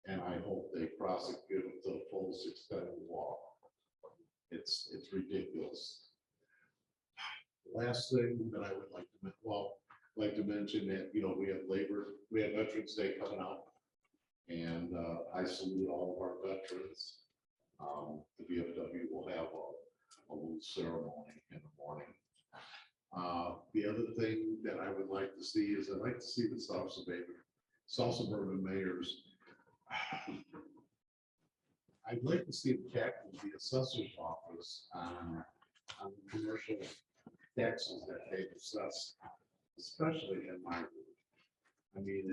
and I hope they prosecute it to the fullest extent of the law. It's ridiculous. Last thing that I would like to mention that, we have Veterans Day coming up, and I salute all of our veterans. The VFW will have a little ceremony in the morning. The other thing that I would like to see is I'd like to see the South Suburban mayors. I'd like to see the assessor's office on commercial taxes that they assess, especially in my group. I mean,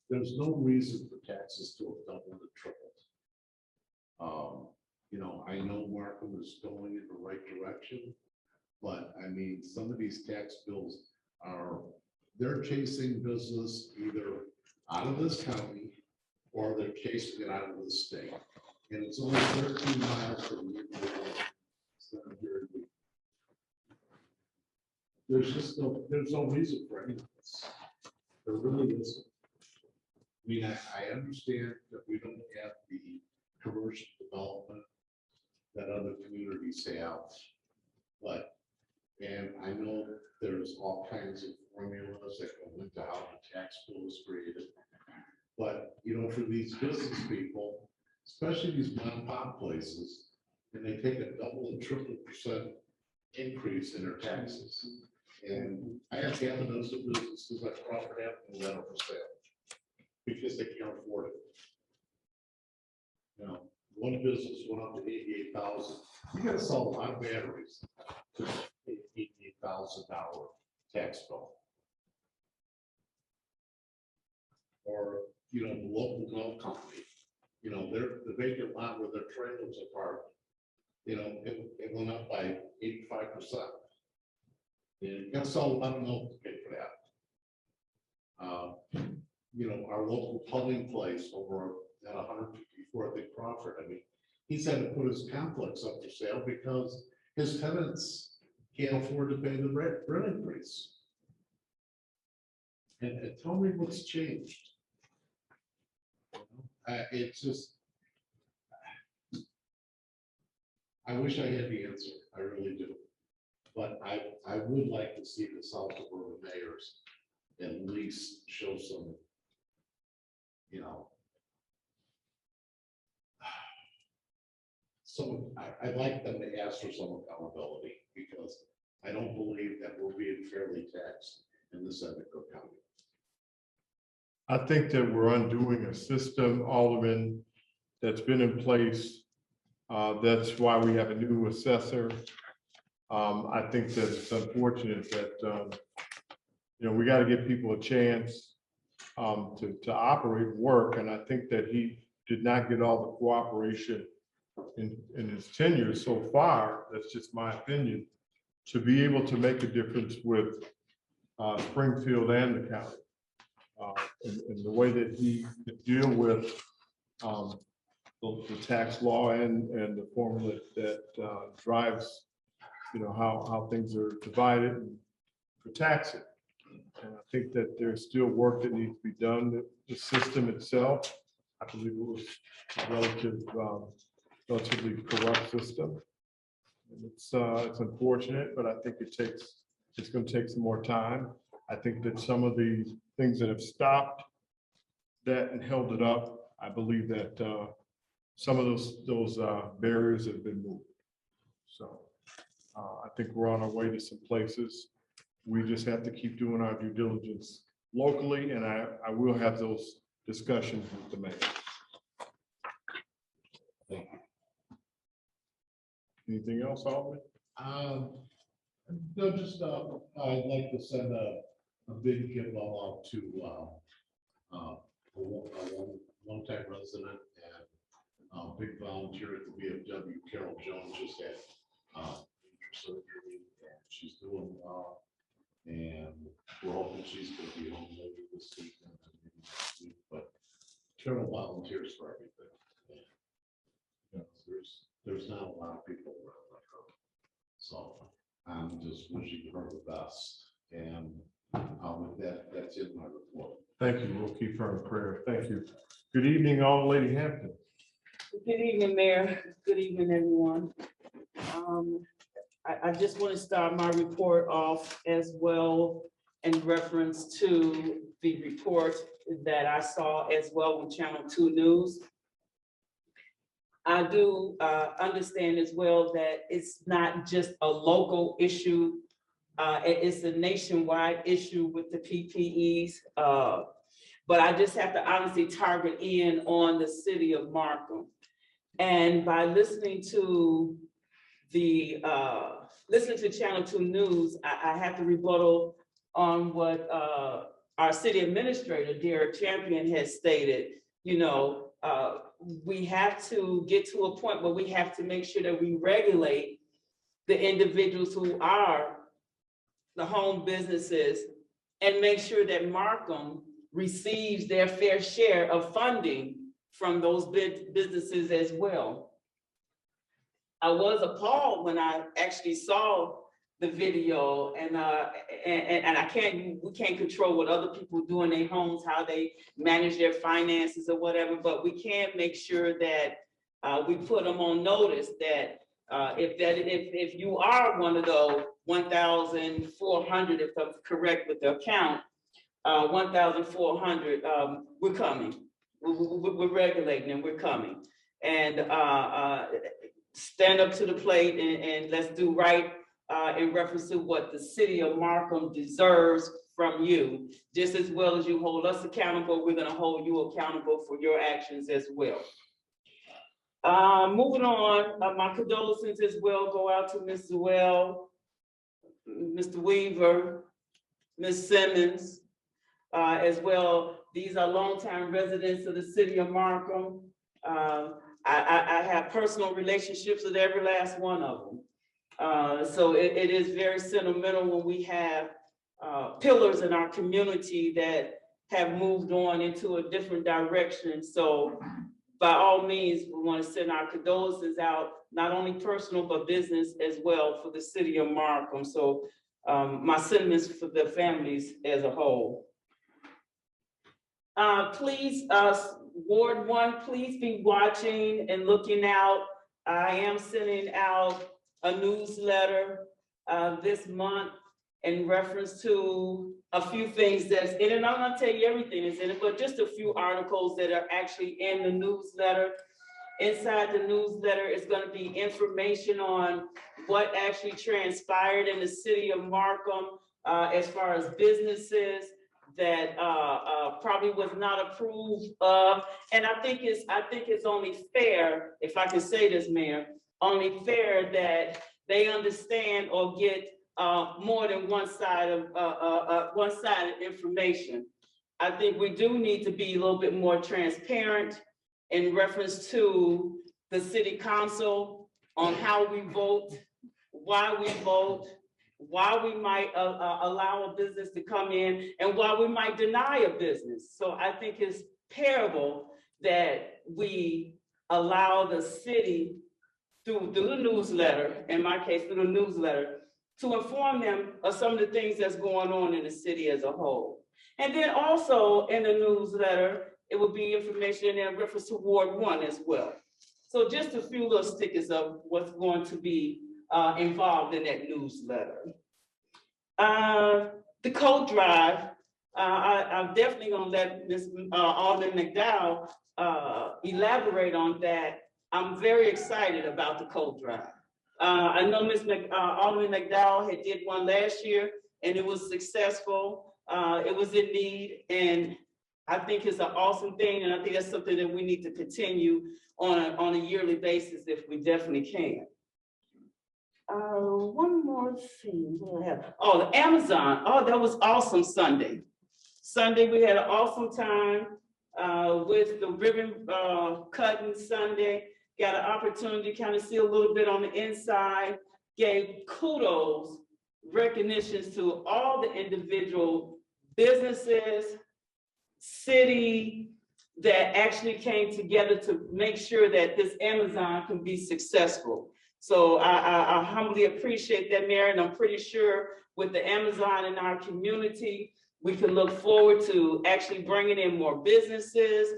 there's no reason for taxes to have doubled or tripled. I know Markham is going in the right direction, but I mean, some of these tax bills they're chasing business either out of this county or they're chasing it out of the state. And it's only 13 miles from here. There's no reason for any of this. There really isn't. I mean, I understand that we don't have the commercial development that other communities have, and I know there's all kinds of formulas that go into how the tax bill is created. But, for these business people, especially these mom and pop places, and they take a double and triple % increase in their taxes. And I have evidence of businesses like Crawford Avenue that are for sale because they can't afford it. One business went up to 88,000. You got to sell a lot of batteries to pay $88,000 tax bill. Or, the local milk company, the vacant lot where their trailers are parked, it went up by 85%. And you got to sell a lot of milk to pay for that. Our local plumbing place over at 154th and Crawford, I mean, he's had to put his complex up for sale because his tenants can't afford to pay the rent increase. And tell me what's changed. It's just, I wish I had the answer. I really do. But I would like to see the South Suburban mayors at least show some, I'd like them to ask for some accountability, because I don't believe that we're being fairly taxed in this end of Cook County. I think that we're undoing a system, Alderman, that's been in place. That's why we have a new assessor. I think that it's unfortunate that, we got to give people a chance to operate and work. And I think that he did not get all the cooperation in his tenure so far, that's just my opinion, to be able to make a difference with Springfield and the county. And the way that he could deal with the tax law and the formula that drives, how things are divided for taxing. And I think that there's still work that needs to be done. The system itself, I believe it was a relatively corrupt system. And it's unfortunate, but I think it's going to take some more time. I think that some of the things that have stopped that and held it up, I believe that some of those barriers have been moved. So I think we're on our way to some places. We just have to keep doing our due diligence locally, and I will have those discussions with the mayor. Thank you. Anything else, Alderman? No, just, I'd like to send a big give out to, a one-time resident and big volunteer at the VFW, Carol Jones, just had surgery, and she's doing well. And we're hoping she's gonna be home later this week and then maybe next week, but Carol volunteers for everything. And, there's not a lot of people around like her. So I'm just wishing her the best. And with that, that's it, my report. Thank you. We'll keep her in prayer. Thank you. Good evening, all, Lady Hampton. Good evening, Mayor. Good evening, everyone. I just want to start my report off as well in reference to the report that I saw as well on Channel 2 News. I do understand as well that it's not just a local issue. It's a nationwide issue with the PPEs. But I just have to honestly target in on the city of Markham. And by listening to Channel 2 News, I have to rebuttal on what our city administrator, Derek Champion, has stated. We have to get to a point where we have to make sure that we regulate the individuals who are the home businesses and make sure that Markham receives their fair share of funding from those businesses as well. I was appalled when I actually saw the video, and we can't control what other people do in their homes, how they manage their finances or whatever, but we can make sure that we put them on notice that if you are one of those 1,400, if I'm correct with the account, 1,400, we're coming. We're regulating and we're coming. And stand up to the plate and let's do right in reference to what the city of Markham deserves from you. Just as well as you hold us accountable, we're going to hold you accountable for your actions as well. Moving on, my condolences as well go out to Ms. Sewell, Mr. Weaver, Ms. Simmons, as well. These are longtime residents of the city of Markham. I have personal relationships with every last one of them. So it is very sentimental when we have pillars in our community that have moved on into a different direction. So by all means, we want to send our condolences out, not only personal, but business as well for the city of Markham. So my sentiments for the families as a whole. Please, Ward 1, please be watching and looking out. I am sending out a newsletter this month in reference to a few things that's in it. And I'm not tell you everything is in it, but just a few articles that are actually in the newsletter. Inside the newsletter is going to be information on what actually transpired in the city of Markham as far as businesses that probably was not approved of. And I think it's only fair, if I can say this, Mayor, only fair that they understand or get more than one side of one-sided information. I think we do need to be a little bit more transparent in reference to the city council on how we vote, why we might allow a business to come in, and why we might deny a business. So I think it's terrible that we allow the city through the newsletter, in my case, through the newsletter, to inform them of some of the things that's going on in the city as a whole. And then also in the newsletter, it will be information in reference to Ward 1 as well. So just a few little stickers of what's going to be involved in that newsletter. The coat drive, I'm definitely gonna let Ms. Alderman McDowell elaborate on that. I'm very excited about the coat drive. I know Alderman McDowell had did one last year and it was successful. It was in need, and I think it's an awesome thing, and I think that's something that we need to continue on a yearly basis if we definitely can. One more thing. What do I have? Oh, the Amazon. Oh, that was awesome Sunday. Sunday, we had an awesome time with the ribbon cutting Sunday. Got an opportunity to kind of see a little bit on the inside. Gave kudos, recognitions to all the individual businesses, city that actually came together to make sure that this Amazon can be successful. So I humbly appreciate that, Mayor, and I'm pretty sure with the Amazon in our community, we can look forward to actually bringing in more businesses,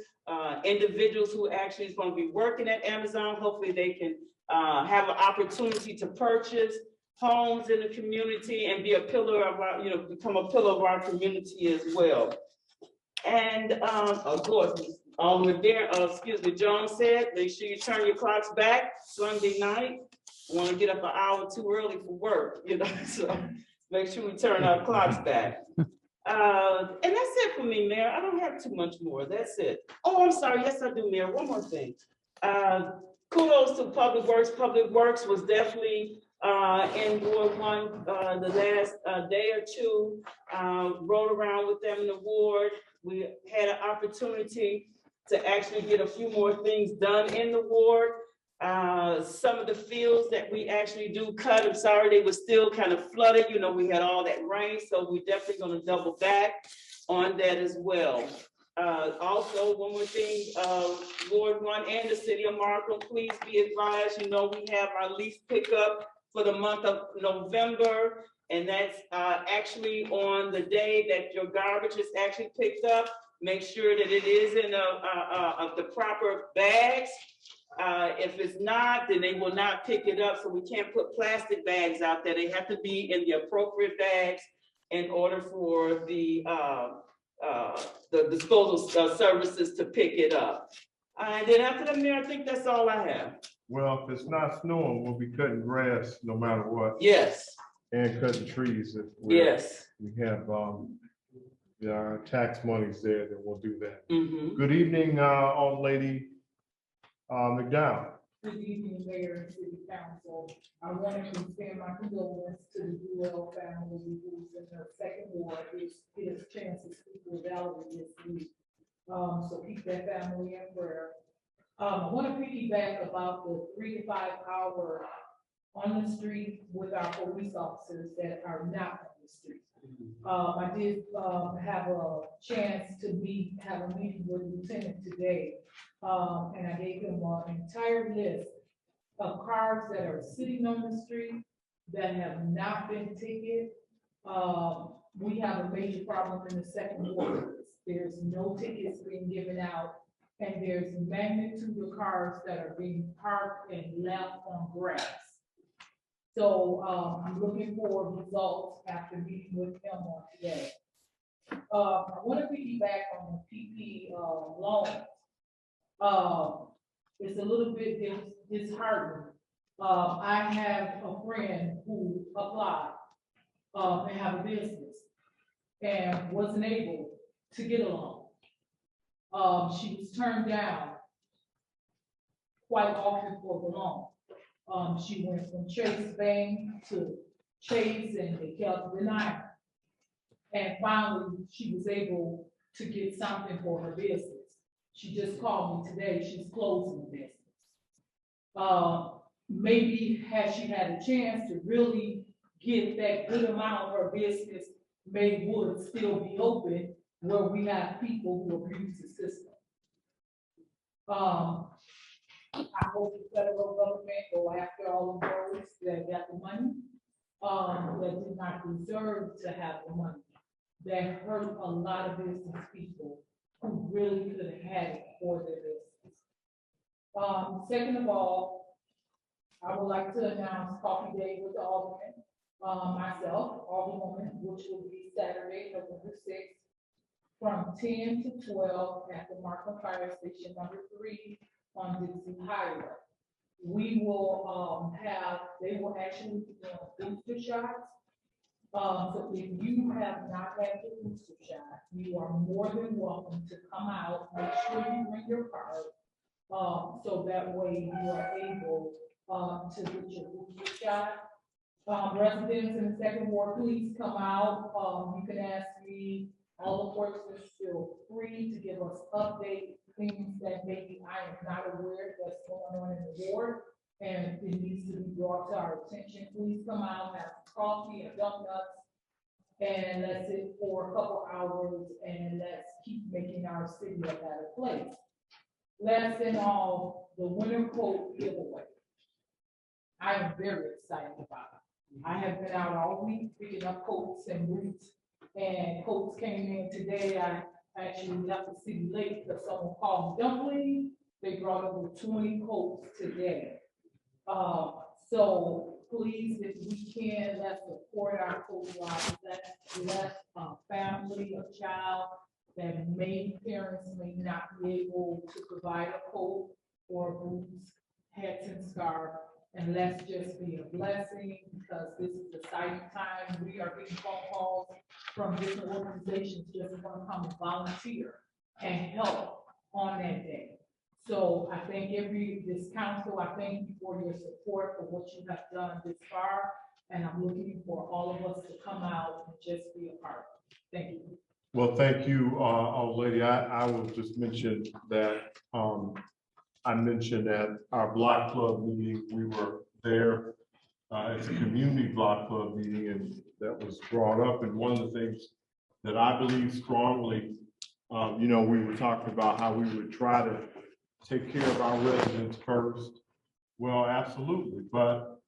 individuals who actually is going to be working at Amazon. Hopefully they can have an opportunity to purchase homes in the community and be a pillar of our, become a pillar of our community as well. And of course, John said, make sure you turn your clocks back Sunday night. I want to get up an hour too early for work, so make sure we turn our clocks back. And that's it for me, Mayor. I don't have too much more. That's it. Oh, I'm sorry. Yes, I do, Mayor. One more thing. Kudos to Public Works. Public Works was definitely in Ward 1 the last day or two. Rode around with them in the ward. We had an opportunity to actually get a few more things done in the ward. Some of the fields that we actually do cut, I'm sorry, they were still kind of flooded. We had all that rain, so we're definitely going to double back on that as well. Also, one more thing, Ward 1 and the city of Markham, please be advised, we have our leaf pickup for the month of November, and that's actually on the day that your garbage is actually picked up. Make sure that it is in the proper bags. If it's not, then they will not pick it up. So we can't put plastic bags out there. They have to be in the appropriate bags in order for the disposal services to pick it up. And then after that, Mayor, I think that's all I have. Well, if it's not snowing, we'll be cutting grass no matter what. Yes. And cutting trees. Yes. We have our tax monies there, then we'll do that. Mm-hmm. Good evening, old lady McDowell. Good evening, Mayor and City Council. I want to extend my condolences to the Buell family who's in the second ward. It's a chance to speak with Valerie this week. So keep that family in prayer. I want to piggyback about the 3 to 5 hour on the street with our police officers that are not on the street. I did have a chance to have a meeting with Lieutenant today, and I gave him an entire list of cars that are sitting on the street that have not been ticketed. We have a major problem in the second ward. There's no tickets being given out, and there's magnitude of cars that are being parked and left on grass. So I'm looking for results after meeting with him on today. I want to piggyback on the PP loans. It's a little bit disheartening. I have a friend who applied and have a business and wasn't able to get a loan. She was turned down quite often for the loan. She went from Chase Bank to Chase, and they kept denying her. And finally, she was able to get something for her business. She just called me today. She's closing the business. Maybe had she had a chance to really get that good amount of her business, maybe would still be open where we have people who abuse the system. I hope the federal government go after all of those that got the money, that did not deserve to have the money, that hurt a lot of business people who really could have had it for their business. Second of all, I would like to announce Coffee Day with the Alderman, myself, Alderwoman, which will be Saturday, November 6th, from 10 to 12 at the Markham Fire Station number 3 on Dixie Highway. We will they will actually be doing booster shots. So if you have not had the booster shot, you are more than welcome to come out, make sure you bring your card. So that way you are able to get your booster shot. Residents in the second ward, please come out. You can ask me. All the persons feel free to give us updates, things that maybe I am not aware that's going on in the ward, and it needs to be brought to our attention. Please come out, have coffee and donuts, and let's sit for a couple hours, and let's keep making our city a better place. Last and all, the winter coat giveaway. I am very excited about it. I have been out all week picking up coats and boots. And coats came in today. I actually left the city late because someone called me dumpling. They brought over 20 coats today. So please, if we can, let's support our coat line. Let family or child that parents may not be able to provide a coat or boots, hats and scarf. And let's just be a blessing, because this is an exciting time. We are getting phone calls from different organizations just want to come and volunteer and help on that day. So I thank this council, I thank you for your support for what you have done this far. And I'm looking for all of us to come out and just be a part of it. Thank you. Well, thank you, old lady. I will just mention that I mentioned at our block club meeting, we were there. It's a community block club meeting, and that was brought up. And one of the things that I believe strongly, we were talking about how we would try to take care of our residents first. Well, absolutely. But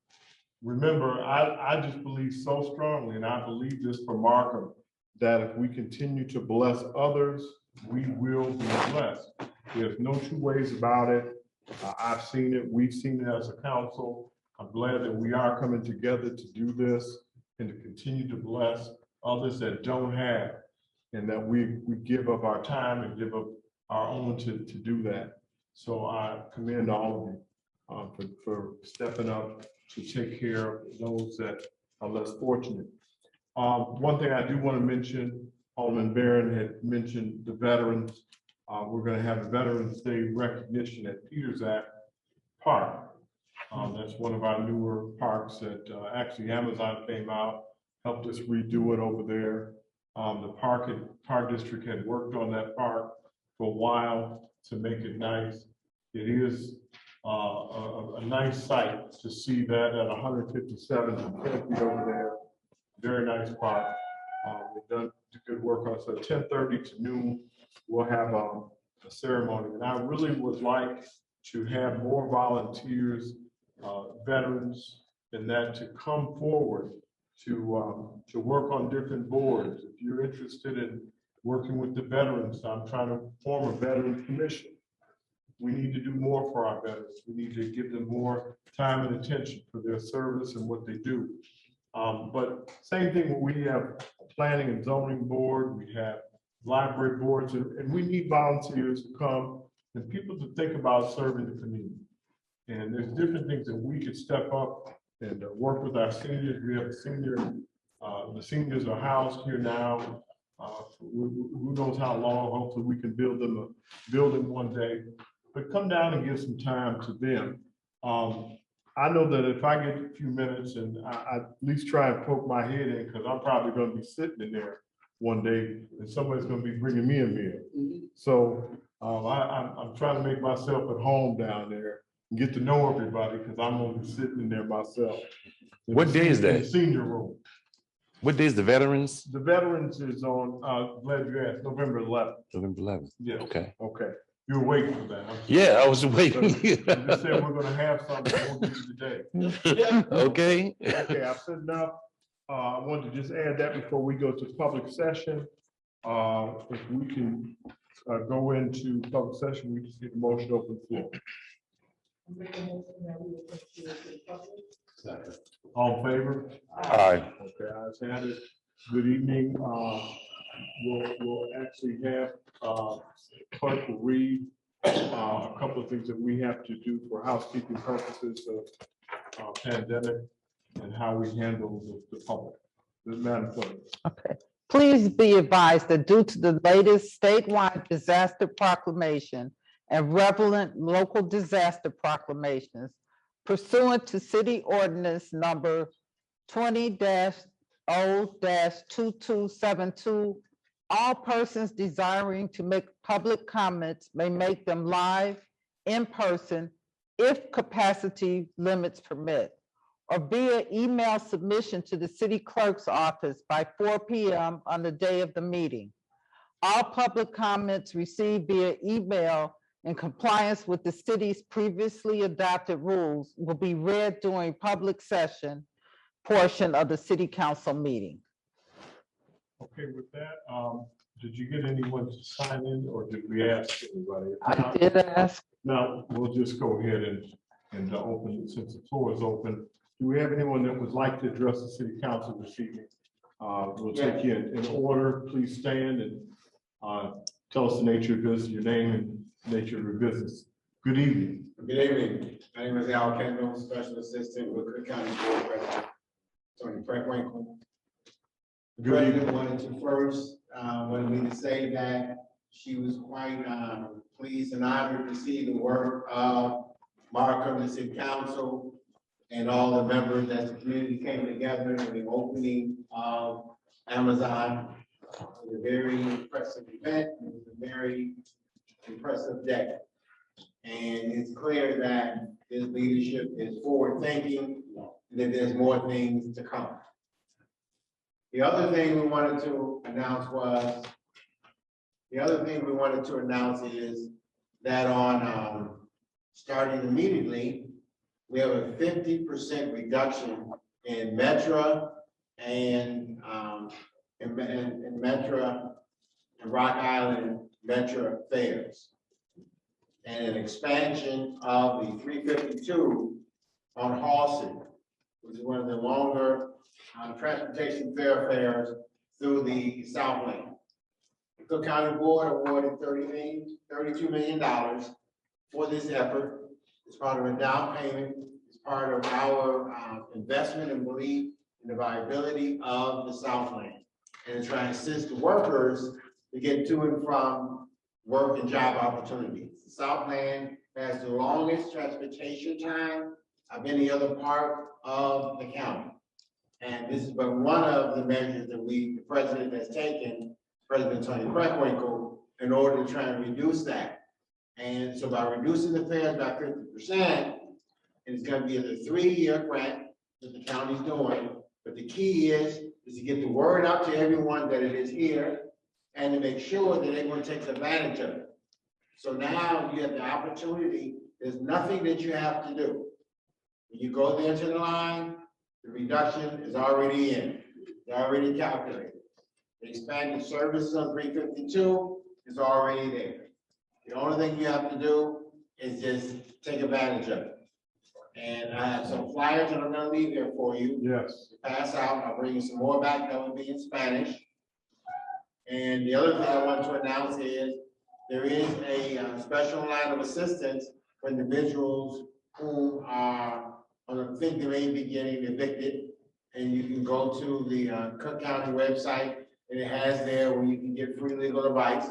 remember, I just believe so strongly, and I believe this for Markham, that if we continue to bless others, we will be blessed. There's no two ways about it. I've seen it. We've seen it as a council. I'm glad that we are coming together to do this and to continue to bless others that don't have, and that we give up our time and give up our own to do that. So I commend all of you for stepping up to take care of those that are less fortunate. One thing I do want to mention, Alderman Barron had mentioned the veterans. We're going to have a Veterans Day recognition at Peters Act Park. That's one of our newer parks that actually Amazon came out, helped us redo it over there. The park district had worked on that park for a while to make it nice. It is a nice sight to see that at 157 and 10 feet over there. Very nice park. We've done good work on. So 10:30 to noon, we'll have a ceremony. And I really would like to have more volunteers, veterans, and that to come forward to work on different boards. If you're interested in working with the veterans, I'm trying to form a veteran commission. We need to do more for our veterans. We need to give them more time and attention for their service and what they do. But same thing when we have a planning and zoning board, we have library boards, and we need volunteers to come and people to think about serving the community. And there's different things that we could step up and work with our seniors. We have the seniors are housed here now. Who knows how long? Hopefully we can build them a building one day. But come down and give some time to them. I know that if I get a few minutes and I at least try and poke my head in, because I'm probably going to be sitting in there one day and somebody's going to be bringing me a meal. So I'm trying to make myself at home down there. get to know everybody, because I'm gonna be sitting in there myself. What day is In the that? senior room. What day is the veterans? The veterans is on, glad you asked, November 11th. November 11th. Yes. Okay. Okay, you're waiting for that. I'm sorry. Yeah, I was waiting. I just said we're gonna have something, we'll give you today. Okay. Okay, I've said enough. I wanted to just add that before we go to public session. If we can go into public session, we just get a motion open floor. All in favor? Aye. Okay, I've had it. Good evening. We'll actually have clerk will read a couple of things that we have to do for housekeeping purposes of pandemic and how we handle the public. Madam Clerk. Okay. Please be advised that due to the latest statewide disaster proclamation and relevant local disaster proclamations pursuant to city ordinance number 20-0-2272, all persons desiring to make public comments may make them live, in person, if capacity limits permit, or via email submission to the city clerk's office by 4 p.m. on the day of the meeting. All public comments received via email in compliance with the city's previously adopted rules will be read during public session portion of the city council meeting. Okay, with that, did you get anyone to sign in, or did we ask anybody? I did ask. Now, we'll just go ahead and open it since the floor is open. Do we have anyone that would like to address the city council this evening? We'll take you in order. Please stand and tell us the nature of your business, your name and nature of your business. Good evening. Good evening. My name is Al Kendall, Special Assistant with Cook County Board President Tony Preckwinkle. The President wanted me to say that she was quite pleased and honored to see the work of Markham, the City Council, and all the members as the community came together in the opening of Amazon. It was a very impressive event. It was a very impressive day. And it's clear that his leadership is forward thinking and that there's more things to come. The other thing we wanted to announce is that on starting immediately, we have a 50% reduction in Metro and Metro and Rock Island Metro fares, and an expansion of the 352 on Halsey, which is one of the longer transportation fares through the South Lane. The Cook County Board awarded $32 million for this effort. It's part of a down payment. It's part of our investment and belief in the viability of the South Lane, and it's trying to assist the workers to get to and from work and job opportunities. The South Lane has the longest transportation time of any other part of the county. And this is but one of the measures that the president has taken, President Tony Preckwinkle, in order to try and reduce that. And so by reducing the fares by 50%, it's going to be a 3-year grant that the county's doing. But the key is to get the word out to everyone that it is here and to make sure that everyone takes advantage of it. So now you have the opportunity. There's nothing that you have to do. When you go there to the line, the reduction is already in. It's already calculated. The expanded services on 352 is already there. The only thing you have to do is just take advantage of it. And I have some flyers that I'm going to leave there for you. Yes. To pass out. I'll bring you some more back that will be in Spanish. And the other thing I want to announce is there is a special line of assistance for individuals who are, I think they may be getting evicted. And you can go to the Cook County website, and it has there where you can get free legal advice.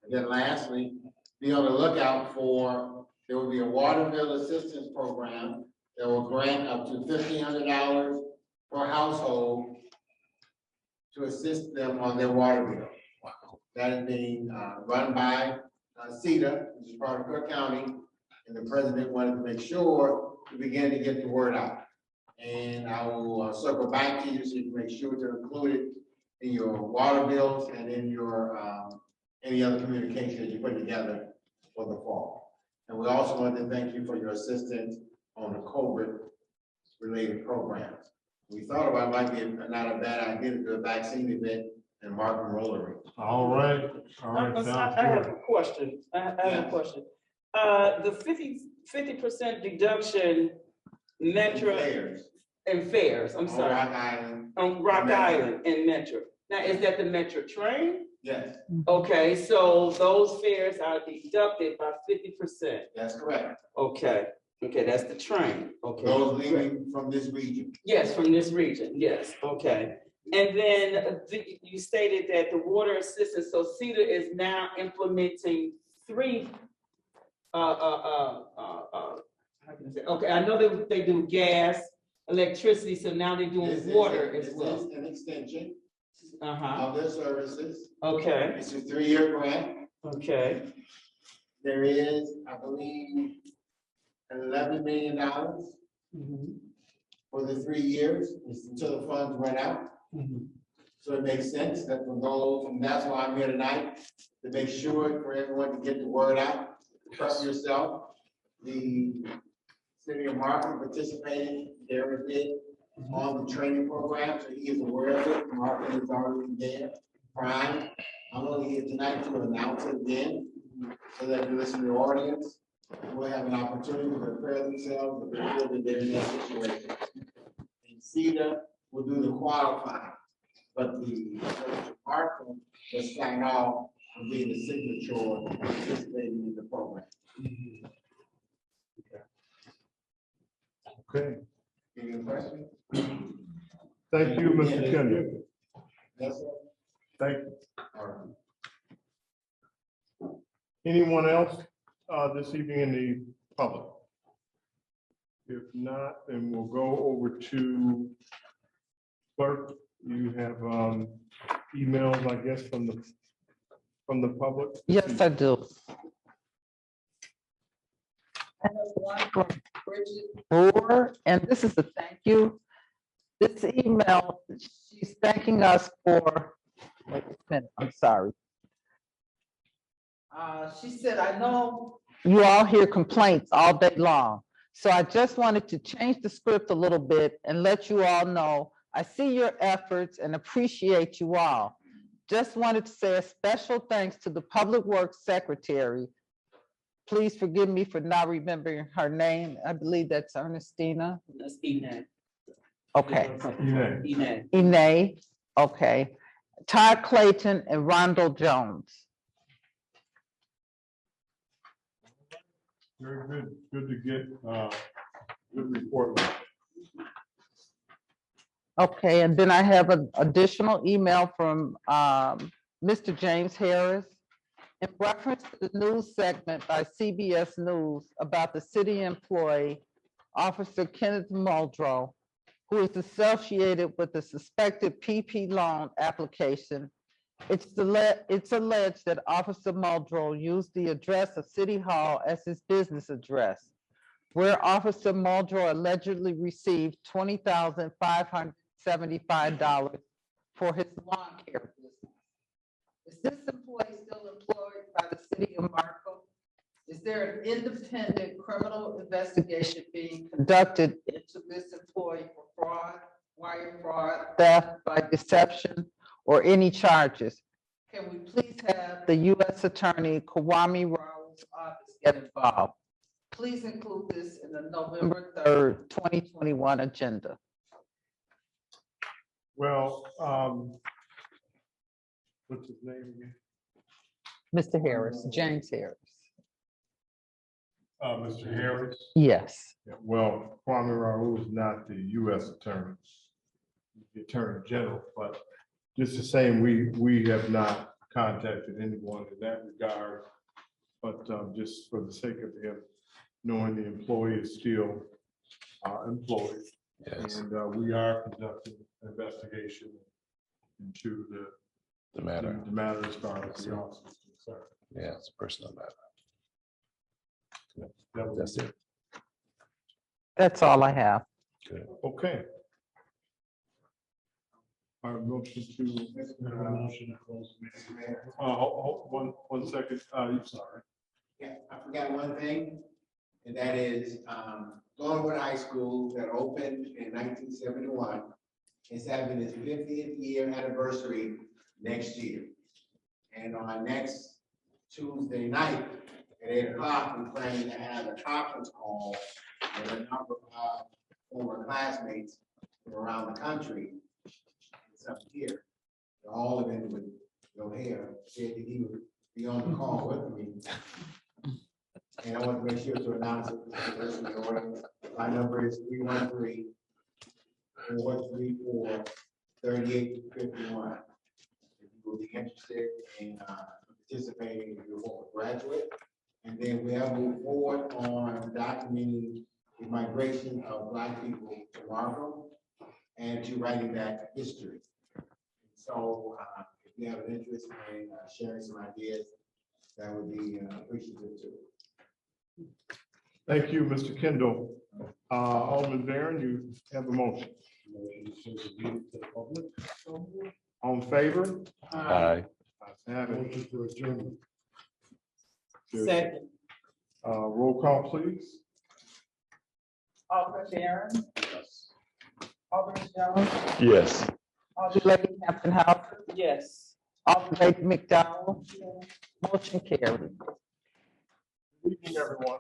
And then lastly, be on the lookout for, there will be a water bill assistance program that will grant up to $1,500 per household to assist them on their water bill. Wow. That is being run by CETA, which is part of Cook County, and the president wanted to make sure we begin to get the word out. And I will circle back to you so you can make sure to include it in your water bills and in your, any other communication that you put together for the fall. And we also want to thank you for your assistance on the COVID-related programs. We thought about it might be not a bad idea to do a vaccine event in Markham Rollery. All right, sounds I have good. a question. I have a Yes. question. The 50% deduction Metro Fairs and fares, I'm on sorry, Rock Island, on Rock Metro. Island and Metro. Now, is that the Metro train? yes, Okay, so those fares are deducted by 50%. that's correct. Okay, okay, that's the train. Okay. Those leaving from this region. Yes, from this region, yes, okay. And then you stated that the water assistance, so CETA is now implementing 3, how can I say? Okay, I know that they do gas, electricity, so now they're This doing is- water this as well. is an extension Uh-huh, of their services. okay, It's a 3-year grant. okay, There is, I believe, $11 million mhm, for the 3 years until the funds run out. mhm. So it makes sense that for those, and that's why I'm here tonight, to make sure for everyone to get the word out. Prep yourself. The city of Markham participated, Derek did, on the training program, so he is aware of it. Markham is already there. Brian, I'm only here tonight to announce it again, so that you listen to the audience will have an opportunity to prepare themselves, to prepare that they're in that situation. And CETA will do the qualifying, but the Markham will sign off and be the signature participating in the program. Okay, Any questions? thank you, Mr. Kendrick. Yes, sir. Thank you. All right. Anyone else this evening in the public? If not, then we'll go over to clerk. You have emails, I guess, from the public. Yes, I do. I have one from Bridget Brewer, and this is a thank you. This email, she's thanking us for, wait a minute, I'm sorry. She said, I know you all hear complaints all day long, so I just wanted to change the script a little bit and let you all know I see your efforts and appreciate you all. Just wanted to say a special thanks to the Public Works Secretary. Please forgive me for not remembering her name. I believe that's Ernestina. That's Enid. Okay, Enid. Ine, okay. Todd Clayton and Rondell Jones. Very good, good to get good report. Okay, and then I have an additional email from Mr. James Harris in reference to the news segment by CBS News about the city employee, Officer Kenneth Muldrow, who is associated with the suspected PP loan application. It's alleged that Officer Muldrow used the address of City Hall as his business address, where Officer Muldrow allegedly received $20,575 for his lawn care business. Is this employee still employed by the city of Markham? Is there an independent criminal investigation being conducted into this employee for fraud, wire fraud, theft by deception, or any charges? Can we please have the U.S. Attorney Kwame Rao's office get involved? Please include this in the November 3rd, 2021 agenda. Well, what's his name again? Mr. Harris, James Harris. Mr. Harris. Yes. Yeah, well, Kwame Raoul is not the U.S. Attorney, the Attorney General, but just the same, we have not contacted anyone in that regard. But just for the sake of him, knowing the employee is still employed. Yes, And we are conducting an investigation into the matter. the matter as far as the officer is concerned. Yeah, it's a personal matter. That's it. That's all I have. Okay. Our motion to. One second, I'm sorry. Yeah, I forgot one thing, and that is, Glenwood High School that opened in 1971 is having its 50th year anniversary next year. And on next Tuesday night at 8 o'clock, we're planning to have a conference call with a number of former classmates from around the country. It's up here. All of them with no hair, said that he would be on the call with me. And I want to make sure to announce it. My number is 313-434-3851. If you will be interested in participating in your former graduate. And then we have moved forward on documenting the migration of Black people to Markham and to writing that history. So if you have an interest in sharing some ideas, that would be appreciative too. Thank you, Mr. Kendall. Alderman Barron, you have a motion. All in favor? Aye. Have it. Second. Roll call, please. Alderman Barron. Alderman Jones. Yes. Alderman Hampton House, Yes. Alderman McDowell, motion carried. Good evening, everyone.